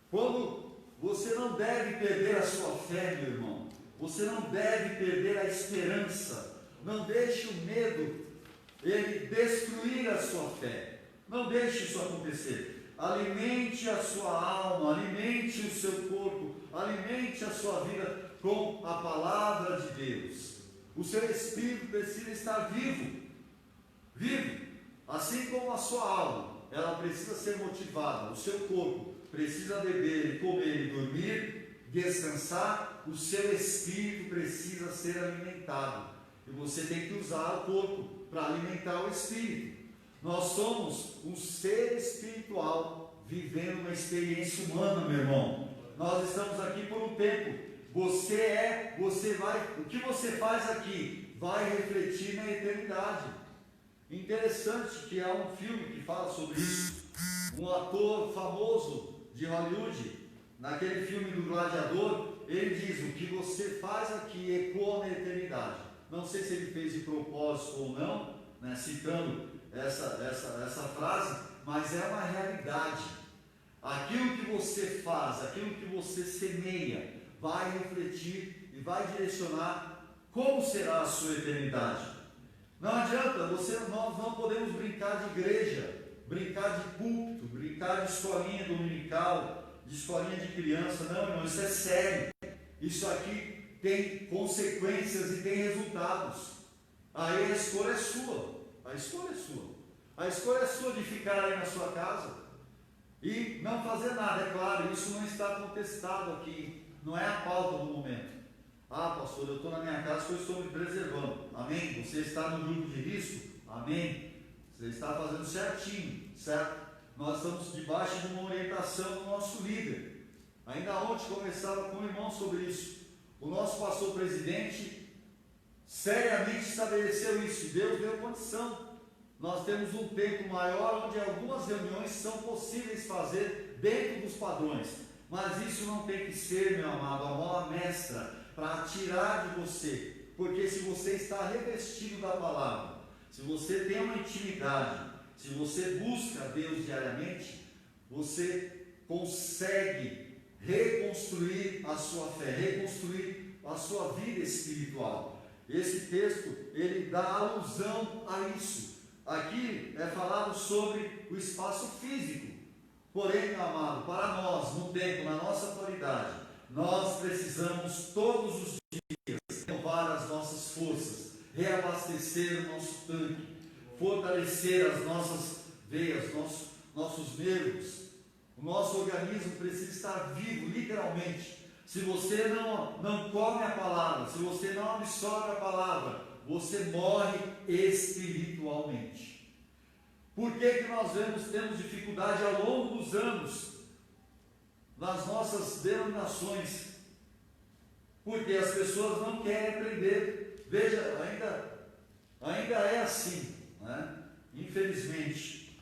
Quando você não deve perder a sua fé, meu irmão, você não deve perder a esperança. Não deixe o medo ele destruir a sua fé. Não deixe isso acontecer. Alimente a sua alma, alimente o seu corpo, alimente a sua vida com a palavra de Deus. O seu espírito precisa estar vivo, assim como a sua alma, ela precisa ser motivada. O seu corpo precisa beber, comer e dormir, descansar. O seu espírito precisa ser alimentado, e você tem que usar o corpo para alimentar o espírito. Nós somos um ser espiritual vivendo uma experiência humana, meu irmão. Nós estamos aqui por um tempo. O que você faz aqui vai refletir na eternidade. Interessante que há um filme que fala sobre isso. Um ator famoso de Hollywood, naquele filme do Gladiador, ele diz: o que você faz aqui ecoa na eternidade. Não sei se ele fez de propósito ou não, né, citando essa frase, mas é uma realidade. Aquilo que você faz, aquilo que você semeia, vai refletir e vai direcionar como será a sua eternidade. Não adianta, nós não podemos brincar de igreja, brincar de púlpito, brincar de escolinha dominical, de escolinha de criança. Não, irmão, isso é sério. Isso aqui tem consequências e tem resultados. Aí a escolha é sua. A escolha é sua. A escolha é sua de ficar aí na sua casa e não fazer nada. É claro, isso não está contestado aqui. Não é a pauta do momento. Ah, pastor, eu estou na minha casa porque eu estou me preservando. Amém? Você está no grupo de risco? Amém? Você está fazendo certinho, certo? Nós estamos debaixo de uma orientação do nosso líder. Ainda ontem conversava com o irmão sobre isso. O nosso pastor presidente seriamente estabeleceu isso. Deus deu condição. Nós temos um tempo maior onde algumas reuniões são possíveis fazer dentro dos padrões. Mas isso não tem que ser, meu amado, a mola mestra para tirar de você. Porque se você está revestido da palavra, se você tem uma intimidade, se você busca Deus diariamente, você consegue reconstruir a sua fé, reconstruir a sua vida espiritual. Esse texto, ele dá alusão a isso. Aqui é falado sobre o espaço físico. Porém, meu amado, para nós, no tempo, na nossa atualidade, nós precisamos todos os dias renovar as nossas forças, reabastecer o nosso tanque, fortalecer as nossas veias, nossos nervos. O nosso organismo precisa estar vivo, literalmente. Se você não come a palavra, se você não absorve a palavra, você morre espiritualmente. Por que nós temos dificuldade ao longo dos anos nas nossas denominações? Porque as pessoas não querem aprender. Veja, ainda é assim, né? Infelizmente.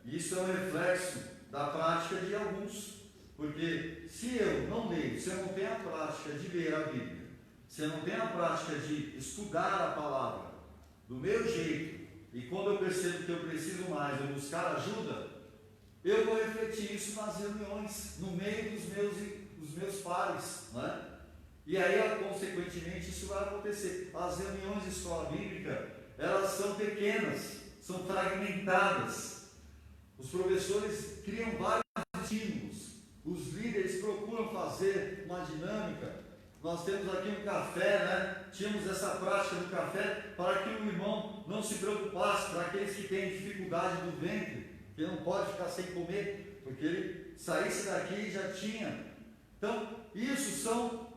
Isso é um reflexo da prática de alguns. Porque se eu não leio, se eu não tenho a prática de ler a Bíblia, se eu não tenho a prática de estudar a palavra do meu jeito, e quando eu percebo que eu preciso mais, eu buscar ajuda, eu vou refletir isso nas reuniões, no meio dos meus pares, né? E aí, consequentemente, isso vai acontecer. As reuniões de escola bíblica, elas são pequenas, são fragmentadas. Os professores criam vários estímulos, os líderes procuram fazer uma dinâmica. Nós temos aqui um café, né? Tínhamos essa prática do café para que o irmão não se preocupasse, para aqueles que têm dificuldade do ventre, que não pode ficar sem comer, porque ele saísse daqui e já tinha. Então, isso são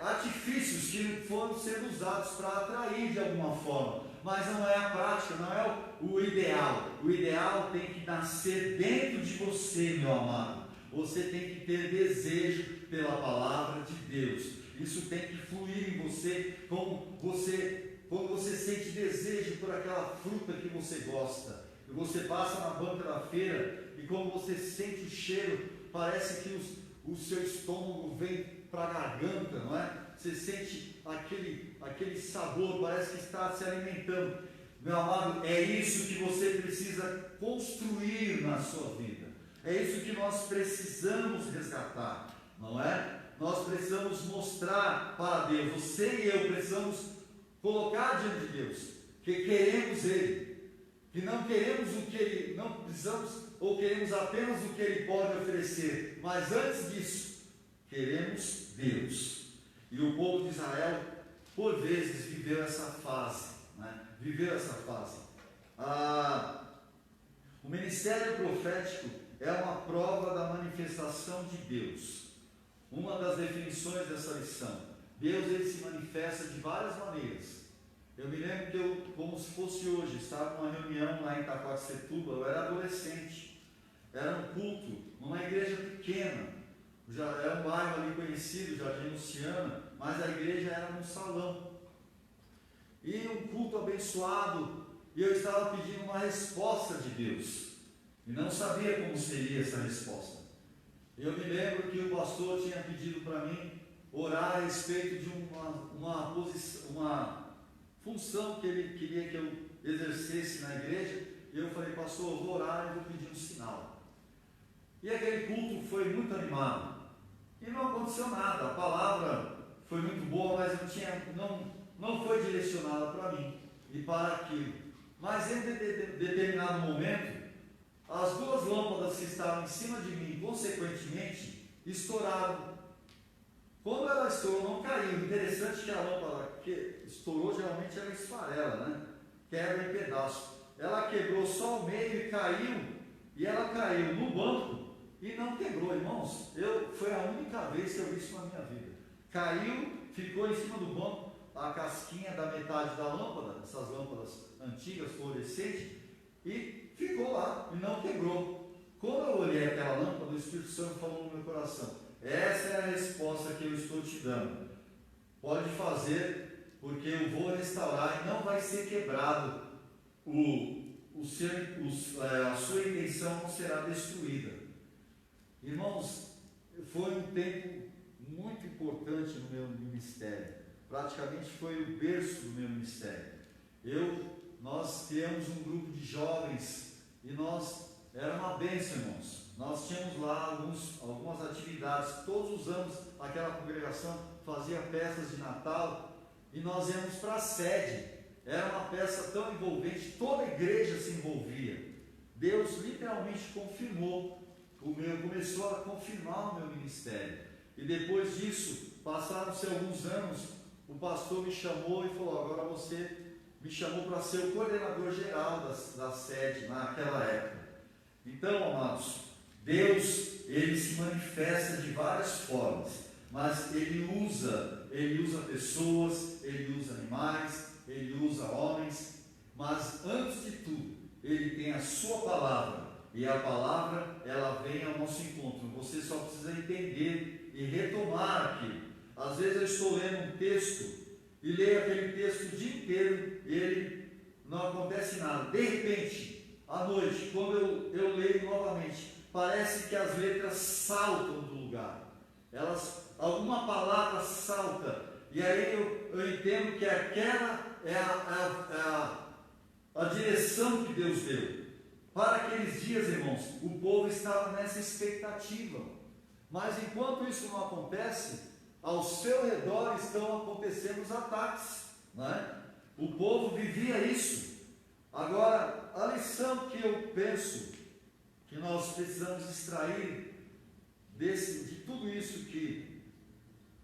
artifícios que foram sendo usados para atrair de alguma forma, mas não é a prática, não é o ideal. O ideal tem que nascer dentro de você, meu amado. Você tem que ter desejo pela palavra de Deus. Isso tem que fluir em você, quando você sente desejo por aquela fruta que você gosta. E você passa na banca da feira e quando você sente o cheiro, parece que o seu estômago vem para a garganta, não é? Você sente aquele sabor, parece que está se alimentando. Meu amado, é isso que você precisa construir na sua vida. É isso que nós precisamos resgatar, não é? Nós precisamos mostrar para Deus, você e eu precisamos colocar diante de Deus, que queremos Ele, que não queremos o que Ele, não precisamos, ou queremos apenas o que Ele pode oferecer, mas antes disso, queremos Deus. E o povo de Israel, por vezes, viveu essa fase, né? Viveu essa fase. O ministério profético é uma prova da manifestação de Deus. Uma das definições dessa lição: Deus, ele se manifesta de várias maneiras. Eu me lembro que eu, como se fosse hoje, estava numa reunião lá em Itaquaquecetuba, eu era adolescente, era um culto, numa igreja pequena, já era um bairro ali conhecido, Jardim Luciana, mas a igreja era num salão. E um culto abençoado, e eu estava pedindo uma resposta de Deus, e não sabia como seria essa resposta. Eu me lembro que o pastor tinha pedido para mim orar a respeito de uma função que ele queria que eu exercesse na igreja, e eu falei: pastor, eu vou orar e vou pedir um sinal. E aquele culto foi muito animado, e não aconteceu nada. A palavra foi muito boa, mas não foi direcionada para mim e para aquilo. Mas em determinado momento, as duas lâmpadas que estavam em cima de mim, consequentemente, estouraram. Quando ela estourou, não caiu. Interessante que a lâmpada que estourou, geralmente ela esfarela, né? Quebra em pedaços. Ela quebrou só o meio e caiu, e ela caiu no banco e não quebrou, irmãos. Foi a única vez que eu vi isso na minha vida. Caiu, ficou em cima do banco, a casquinha da metade da lâmpada, essas lâmpadas antigas, fluorescentes, e ficou lá e não quebrou. Quando eu olhei aquela lâmpada, o Espírito Santo falou no meu coração: essa é a resposta que eu estou te dando. Pode fazer, porque eu vou restaurar e não vai ser quebrado. A sua intenção não será destruída. Irmãos, foi um tempo muito importante no meu ministério. Praticamente foi o berço do meu ministério. Nós criamos um grupo de jovens e era uma bênção, irmãos. Nós tínhamos lá algumas atividades. Todos os anos aquela congregação fazia festas de Natal e nós íamos para a sede. Era uma peça tão envolvente, toda a igreja se envolvia. Deus literalmente começou a confirmar o meu ministério. E depois disso, passaram-se alguns anos, o pastor me chamou e falou: agora você me chamou para ser o coordenador geral da sede naquela época. Então, amados, Deus, Ele se manifesta de várias formas, mas Ele usa pessoas, Ele usa animais, Ele usa homens, mas antes de tudo, Ele tem a sua palavra, e a palavra, ela vem ao nosso encontro. Você só precisa entender e retomar aquilo. Às vezes eu estou lendo um texto e leio aquele texto o dia inteiro e ele não acontece nada. De repente, à noite, quando eu leio novamente, parece que as letras saltam do lugar. Alguma palavra salta, e aí eu entendo que aquela é a direção que Deus deu. Para aqueles dias, irmãos, o povo estava nessa expectativa. Mas enquanto isso não acontece, ao seu redor estão acontecendo os ataques, né? O povo vivia isso. Agora, a lição que eu penso que nós precisamos extrair de tudo isso que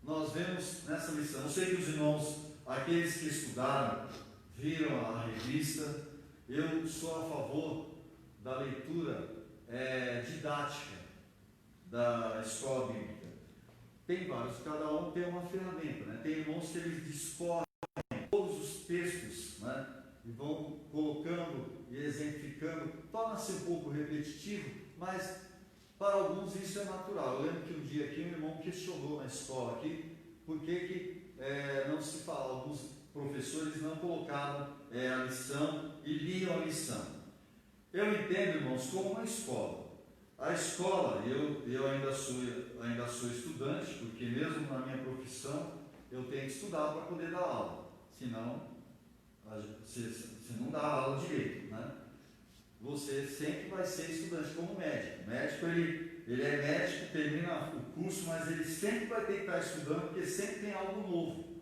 nós vemos nessa lição. Eu sei que os irmãos, aqueles que estudaram, viram a revista. Eu sou a favor da leitura didática da escola bíblica. Tem vários, cada um tem uma ferramenta, né? Tem irmãos que eles discorrem todos os textos, né? E vão colocando e exemplificando. Torna-se um pouco repetitivo, mas para alguns isso é natural. Eu lembro que um dia aqui um irmão questionou na escola aqui por que não se fala. Alguns professores não colocavam a lição e liam a lição. Eu entendo, irmãos, como uma escola. A escola, eu ainda sou estudante, porque mesmo na minha profissão eu tenho que estudar para poder dar aula. Senão, você não dá aula direito, né? Você sempre vai ser estudante como médico. O médico, ele é médico, termina o curso, mas ele sempre vai ter que estar estudando, porque sempre tem algo novo.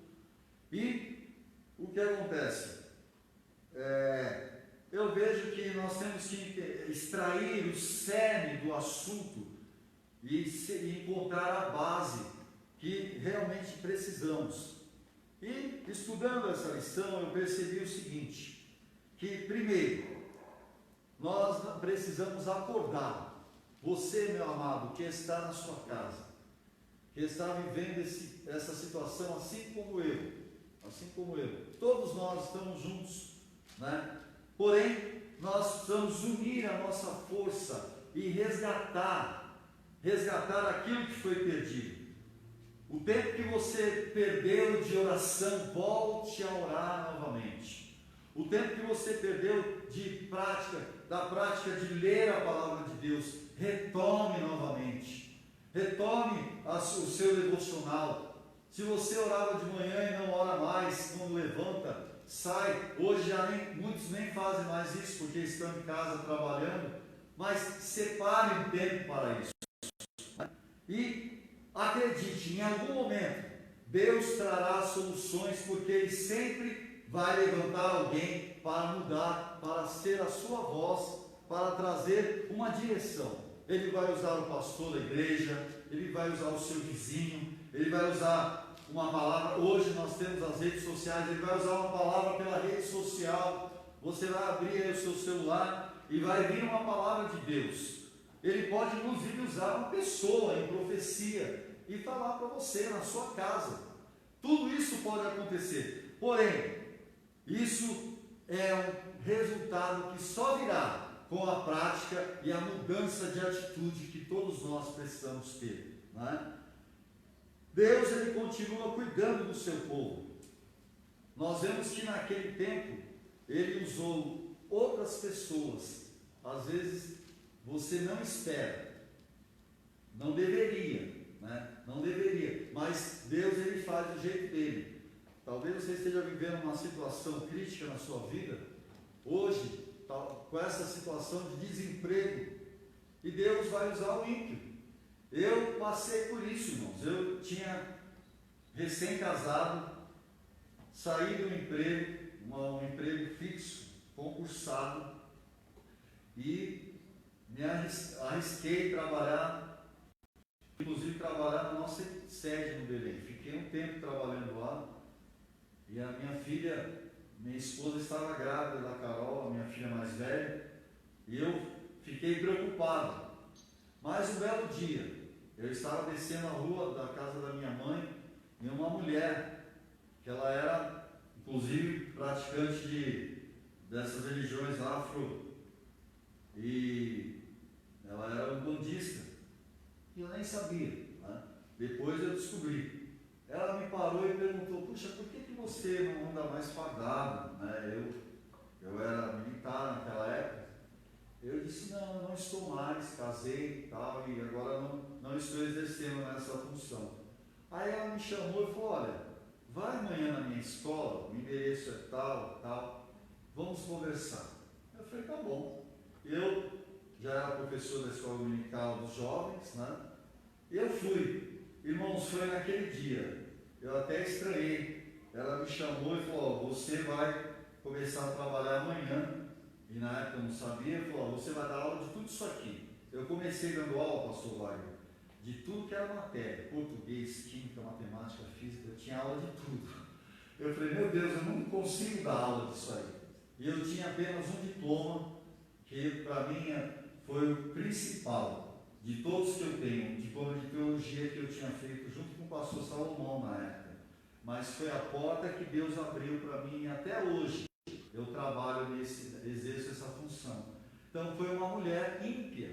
E o que acontece? Eu vejo que nós temos que extrair o cerne do assunto e encontrar a base que realmente precisamos. E estudando essa lição, eu percebi o seguinte, que primeiro, nós precisamos acordar. Você, meu amado, que está na sua casa, que está vivendo essa situação assim como eu, todos nós estamos juntos, né? Porém, nós precisamos unir a nossa força e resgatar aquilo que foi perdido. O tempo que você perdeu de oração, volte a orar novamente. O tempo que você perdeu da prática de ler a palavra de Deus, retome novamente. Retome o seu devocional. Se você orava de manhã e não ora mais, quando levanta, sai. Hoje muitos nem fazem mais isso porque estão em casa trabalhando, mas separe um tempo para isso. E acredite, em algum momento Deus trará soluções, porque Ele sempre vai levantar alguém para mudar, para ser a sua voz, para trazer uma direção. Ele vai usar o pastor da igreja, ele vai usar o seu vizinho, ele vai usar uma palavra. Hoje nós temos as redes sociais, ele vai usar uma palavra pela rede social. Você vai abrir aí o seu celular e vai vir uma palavra de Deus. Ele pode inclusive usar uma pessoa em profecia e falar para você na sua casa. Tudo isso pode acontecer. Porém, isso é um resultado que só virá com a prática e a mudança de atitude que todos nós precisamos ter, não é? Deus, ele continua cuidando do seu povo. Nós vemos que naquele tempo ele usou outras pessoas. Às vezes você não espera, não deveria, né? Não deveria, mas Deus, ele faz do jeito dele. Talvez você esteja vivendo uma situação crítica na sua vida hoje, com essa situação de desemprego, e Deus vai usar o ímpio. Eu passei por isso, irmãos. Eu tinha recém-casado, saí de um emprego, um emprego fixo, concursado, e me arrisquei trabalhar, inclusive trabalhar na nossa sede no Belém. Fiquei um tempo trabalhando lá, e a minha esposa estava grávida da Carol, a minha filha mais velha, e eu fiquei preocupado. Mas um belo dia, eu estava descendo a rua da casa da minha mãe, e uma mulher, que ela era, inclusive, praticante dessas religiões afro, e ela era umbandista, e eu nem sabia, né? Depois eu descobri. Ela me parou e perguntou: puxa, por que você não anda mais fardado? Né? Eu era militar naquela época. Eu disse: não estou mais, casei e tal, e agora não estou exercendo essa função. Aí ela me chamou e falou: olha, vai amanhã na minha escola, o endereço é tal, vamos conversar. Eu falei: tá bom. Eu já era professor da escola dominical dos jovens, né? Eu fui. Irmãos, foi naquele dia, eu até estranhei. Ela me chamou e falou: você vai começar a trabalhar amanhã. E na época eu não sabia. Falou: você vai dar aula de tudo isso aqui. Eu comecei dando aula, pastor Wagner, de tudo que era matéria: português, química, matemática, física. Eu tinha aula de tudo. Eu falei: meu Deus, eu não consigo dar aula disso aí. E eu tinha apenas um diploma, que para mim foi o principal de todos que eu tenho, um diploma de teologia que eu tinha feito junto com o pastor Salomão na época. Mas foi a porta que Deus abriu para mim, e até hoje eu trabalho exerço essa função. Então foi uma mulher ímpia.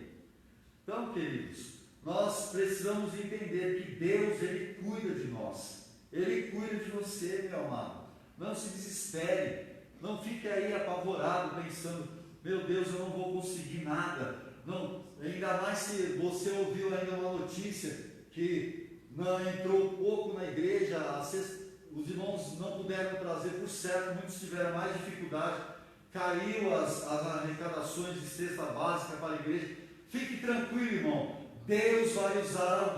Então, queridos, nós precisamos entender que Deus, ele cuida de nós. Ele cuida de você, meu amado. Não se desespere. Não fique aí apavorado pensando: meu Deus, eu não vou conseguir nada. Não, ainda mais se você ouviu ainda uma notícia que não entrou pouco na igreja, os irmãos não puderam trazer, por certo, muitos tiveram mais dificuldade, caiu as arrecadações de cesta básica para a igreja. Fique tranquilo, irmão, Deus vai usar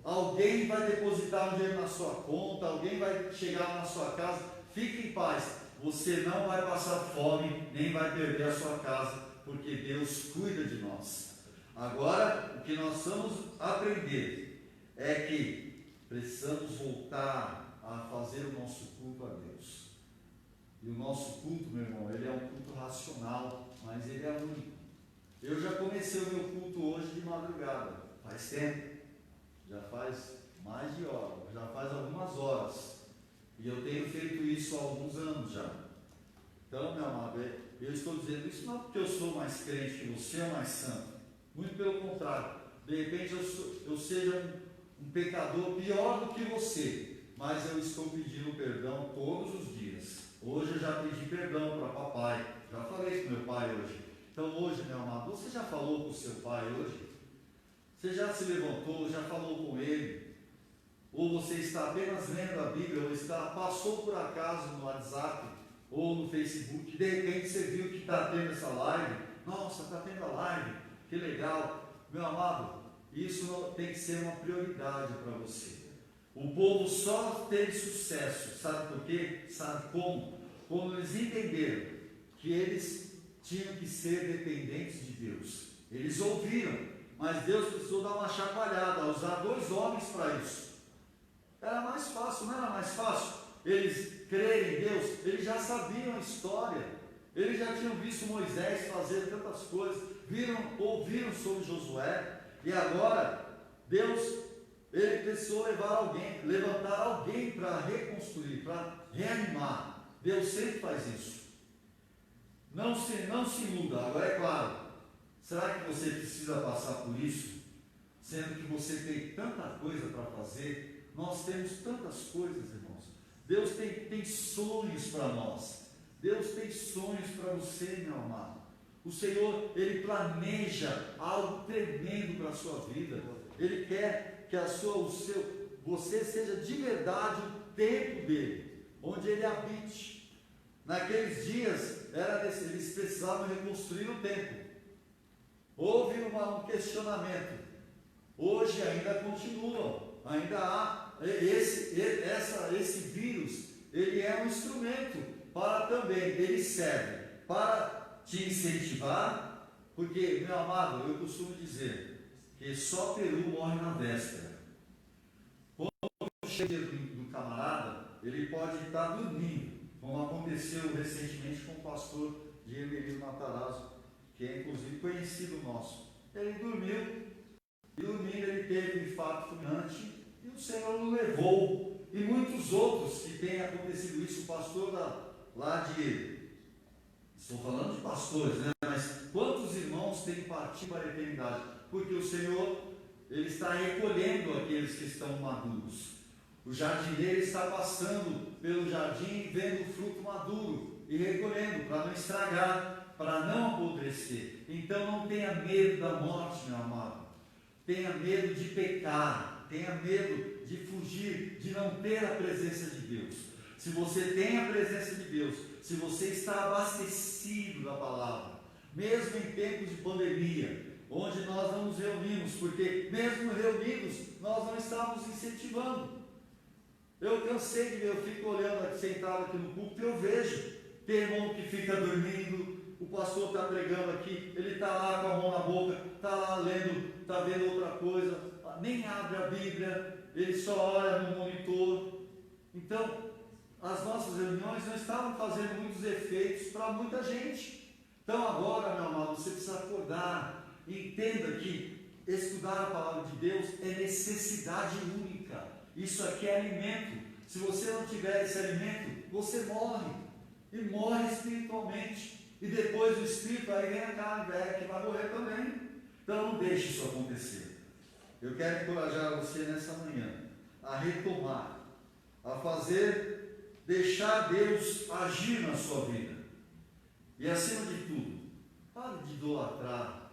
alguém vai depositar um dinheiro na sua conta, alguém vai chegar na sua casa. Fique em paz, você não vai passar fome, nem vai perder a sua casa, porque Deus cuida de nós. Agora, o que nós vamos aprender é que precisamos voltar a fazer o nosso culto a Deus. E o nosso culto, meu irmão, ele é um culto racional, mas ele é único. Eu já comecei o meu culto hoje de madrugada, faz tempo, já faz mais de hora, já faz algumas horas, e eu tenho feito isso há alguns anos já. Então, meu amado, eu estou dizendo isso não porque eu sou mais crente que você ou mais santo, muito pelo contrário. De repente eu seja um pecador pior do que você, mas eu estou pedindo perdão todos os dias, Hoje eu já pedi perdão para papai. Já falei com meu pai hoje. Então hoje, meu amado, você já falou com o seu pai hoje? Você já se levantou, já falou com ele? Ou você está apenas lendo a Bíblia, ou passou por acaso no WhatsApp ou no Facebook, de repente você viu que está tendo essa live? Nossa, está tendo a live, que legal. Meu amado, isso tem que ser uma prioridade para você. O povo só teve sucesso, sabe por quê? Sabe como? Quando eles entenderam que eles tinham que ser dependentes de Deus. Eles ouviram, mas Deus precisou dar uma chacoalhada, usar 2 homens para isso. Era mais fácil, não era mais fácil? Eles crerem em Deus, eles já sabiam a história, eles já tinham visto Moisés fazer tantas coisas, ouviram sobre Josué, e agora Deus, ele precisou levantar alguém para reconstruir, para reanimar. Deus sempre faz isso. Não se iluda. Agora é claro, será que você precisa passar por isso? Sendo que você tem tanta coisa para fazer. Nós temos tantas coisas, irmãos. Deus tem sonhos para nós. Deus tem sonhos para você, meu amado. O Senhor, Ele planeja algo tremendo para a sua vida. Ele quer que você seja de verdade o templo dele, onde Ele habite. Naqueles dias, eles precisavam reconstruir o templo. Houve um questionamento. Hoje ainda continua, ainda há esse vírus, ele é um instrumento para também, ele serve para te incentivar, porque, meu amado, eu costumo dizer que só Peru morre na véspera. Quando chega do camarada, ele pode estar dormindo, como aconteceu recentemente com o pastor de Emeril Matarazzo, que é inclusive conhecido nosso. Ele dormiu, e dormindo ele teve um infarto fulminante, e o Senhor o levou. E muitos outros que têm acontecido isso, o pastor estou falando de pastores, né? Mas quantos irmãos têm partido para a eternidade? Porque o Senhor, Ele está recolhendo aqueles que estão maduros. O jardineiro está passando pelo jardim, vendo o fruto maduro e recolhendo, para não estragar, para não apodrecer. Então não tenha medo da morte, meu amado. Tenha medo de pecar, tenha medo de fugir, de não ter a presença de Deus. Se você tem a presença de Deus, se você está abastecido da palavra, mesmo em tempos de pandemia, onde nós não nos reunimos, porque mesmo reunidos, nós não estamos incentivando. Eu cansei de ver, eu fico olhando aqui, sentado aqui no púlpito, eu vejo, tem irmão que fica dormindo, o pastor está pregando aqui, ele está lá com a mão na boca, está lá lendo, está vendo outra coisa, nem abre a Bíblia, ele só olha no monitor. Então, as nossas reuniões não estavam fazendo muitos efeitos para muita gente. Então agora, meu amado, você precisa acordar e entenda que estudar a palavra de Deus é necessidade única. Isso aqui é alimento. Se você não tiver esse alimento, você morre. E morre espiritualmente. E depois o espírito, aí vem a carne velha que vai morrer também. Então não deixe isso acontecer. Eu quero encorajar você nessa manhã a retomar, a deixar Deus agir na sua vida. E acima de tudo, pare de idolatrar.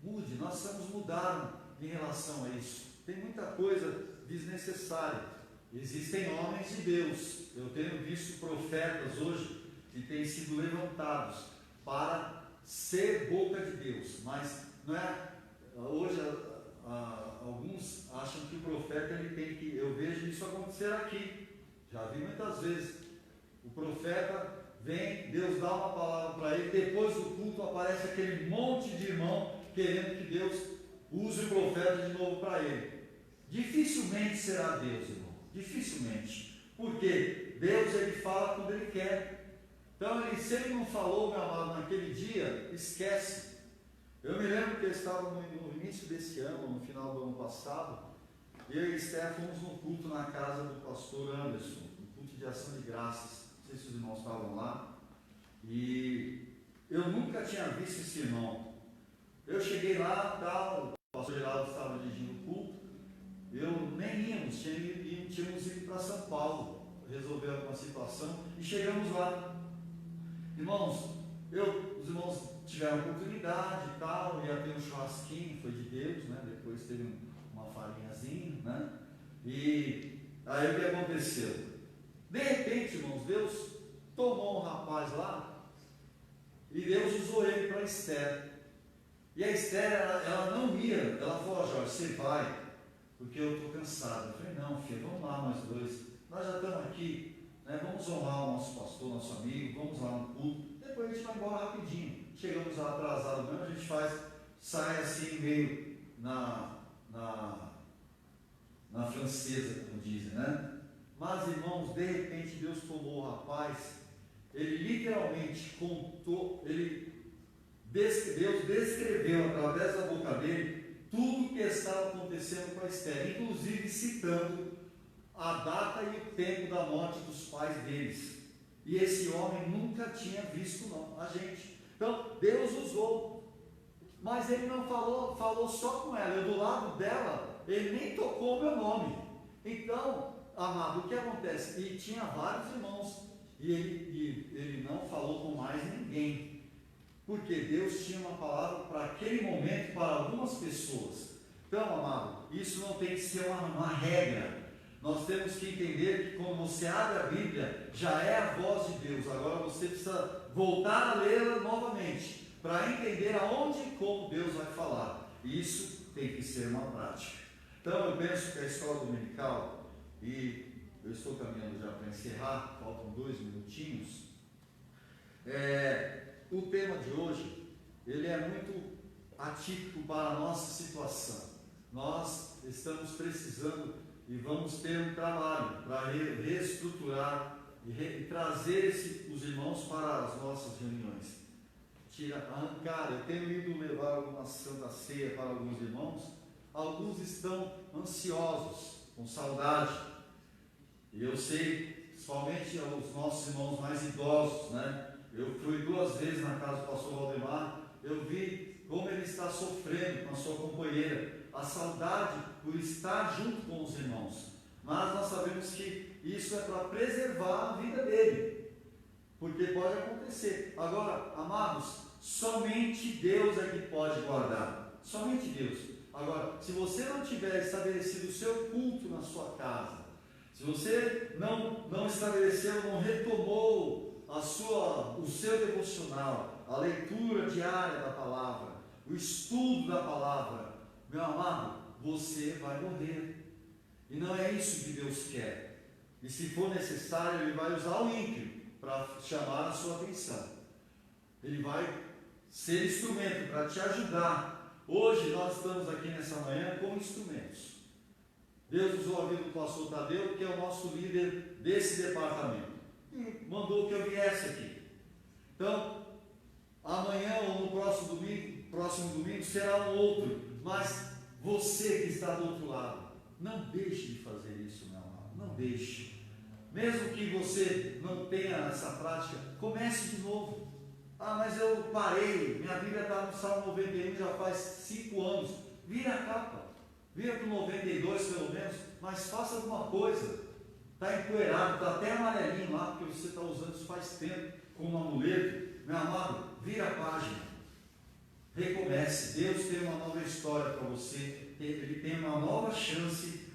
Mude, nós precisamos mudar em relação a isso. Tem muita coisa desnecessária. Existem homens de Deus. Eu tenho visto profetas hoje que têm sido levantados para ser boca de Deus, mas não é. Hoje alguns acham que o profeta ele tem que. Eu vejo isso acontecer aqui. Já vi muitas vezes. O profeta vem, Deus dá uma palavra para ele, depois do culto aparece aquele monte de irmão querendo que Deus use o profeta de novo para ele. Dificilmente será Deus, irmão. Dificilmente. Porque Deus ele fala quando ele quer. Então, se ele não falou, meu amado, naquele dia, esquece. Eu me lembro que eu estava no início desse ano, no final do ano passado, eu e Esther fomos num culto na casa do pastor Anderson, um culto de ação de graças. Não sei se os irmãos estavam lá. E eu nunca tinha visto esse irmão. Eu cheguei lá, o pastor Geraldo estava dirigindo o culto. Eu nem tínhamos ido para São Paulo. resolver alguma situação e chegamos lá. Irmãos, os irmãos tiveram oportunidade e tal, ia ter um churrasquinho, foi de Deus, né? Depois teve uma farinhazinha, né? E aí o que aconteceu? De repente, irmãos, Deus tomou um rapaz lá e Deus usou ele para Esther. E a Esther, ela não ia, ela falou: Jorge, você vai, porque eu estou cansado. Eu falei: não, filho, vamos lá nós dois, nós já estamos aqui, né? Vamos honrar o nosso pastor, nosso amigo, vamos lá no culto, depois a gente vai embora rapidinho. Chegamos lá atrasado mesmo, a gente sai assim meio na francesa, como dizem, né? Mas, irmãos, de repente Deus tomou o rapaz, ele literalmente contou, Deus descreveu através da boca dele tudo o que estava acontecendo com a Esther, inclusive citando a data e o tempo da morte dos pais deles. E esse homem nunca tinha visto a gente. Então Deus usou, mas ele não falou só com ela. Eu do lado dela, ele nem tocou o meu nome. Então, amado, o que acontece? E tinha vários irmãos, e ele não falou com mais ninguém, porque Deus tinha uma palavra para aquele momento, para algumas pessoas. Então, amado, isso não tem que ser uma regra. Nós temos que entender que quando você abre a Bíblia, já é a voz de Deus. Agora você precisa voltar a lê-la novamente, para entender aonde e como Deus vai falar. E isso tem que ser uma prática. Então eu penso que a escola dominical, e eu estou caminhando já para encerrar, faltam 2 minutinhos. O tema de hoje, ele é muito atípico para a nossa situação. Nós estamos precisando e vamos ter um trabalho para reestruturar e trazer os irmãos para as nossas reuniões. Cara, eu tenho ido levar alguma Santa Ceia para alguns irmãos. Alguns estão ansiosos, com saudade. E eu sei, principalmente os nossos irmãos mais idosos, né? Eu fui 2 vezes na casa do pastor Valdemar, eu vi como ele está sofrendo com a sua companheira, a saudade por estar junto com os irmãos. Mas nós sabemos que isso é para preservar a vida dele, porque pode acontecer. Agora, amados, somente Deus é que pode guardar, somente Deus. Agora, se você não tiver estabelecido o seu culto na sua casa, se você não estabeleceu, não retomou o seu devocional, a leitura diária da palavra, o estudo da palavra, meu amado, você vai morrer. E não é isso que Deus quer. E se for necessário, Ele vai usar o ímpio para chamar a sua atenção. Ele vai ser instrumento para te ajudar. Hoje nós estamos aqui nessa manhã como instrumentos. Deus usou a vida do pastor Tadeu, que é o nosso líder desse departamento, e mandou que eu viesse aqui. Então, amanhã ou no próximo domingo será um outro, mas você que está do outro lado, não deixe de fazer isso, meu amado, não deixe. Mesmo que você não tenha essa prática, comece de novo. Mas eu parei, minha Bíblia está no Salmo 91 já faz 5 anos. Vira a capa, vira para o 92 pelo menos, mas faça alguma coisa. Está empoeirado, está até amarelinho lá, porque você está usando isso faz tempo, como um amuleto. Meu amado, vira a página, recomece. Deus tem uma nova história para você, Ele tem uma nova chance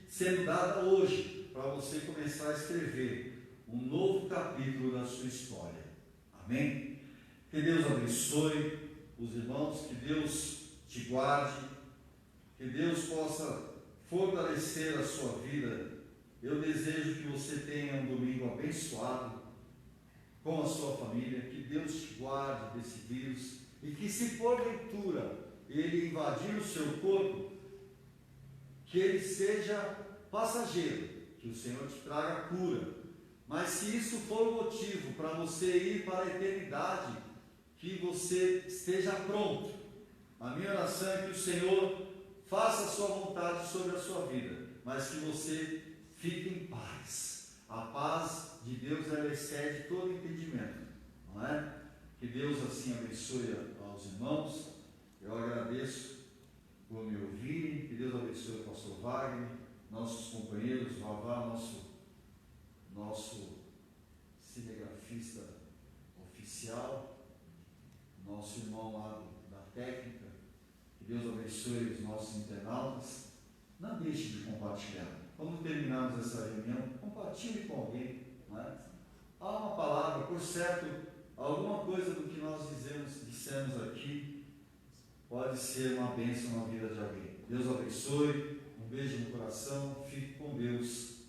sendo dada hoje, para você começar a escrever um novo capítulo da sua história. Amém? Que Deus abençoe os irmãos, que Deus te guarde, que Deus possa fortalecer a sua vida. Eu desejo que você tenha um domingo abençoado com a sua família, que Deus te guarde desse vírus e que, se porventura ele invadir o seu corpo, que ele seja passageiro, que o Senhor te traga cura. Mas se isso for o motivo para você ir para a eternidade, que você esteja pronto. A minha oração é que o Senhor faça a sua vontade sobre a sua vida, mas que você fique em paz. A paz de Deus, ela excede todo entendimento, não é? Que Deus assim abençoe aos irmãos. Eu agradeço por me ouvirem. Que Deus abençoe o pastor Wagner, nossos companheiros, Vavá, nosso nosso cinegrafista oficial, nosso irmão lá da técnica, que Deus abençoe os nossos internautas. Não deixe de compartilhar. Quando terminarmos essa reunião, compartilhe com alguém. Não é? Há uma palavra, por certo, alguma coisa do que nós dissemos aqui pode ser uma bênção na vida de alguém. Deus abençoe, um beijo no coração, fique com Deus.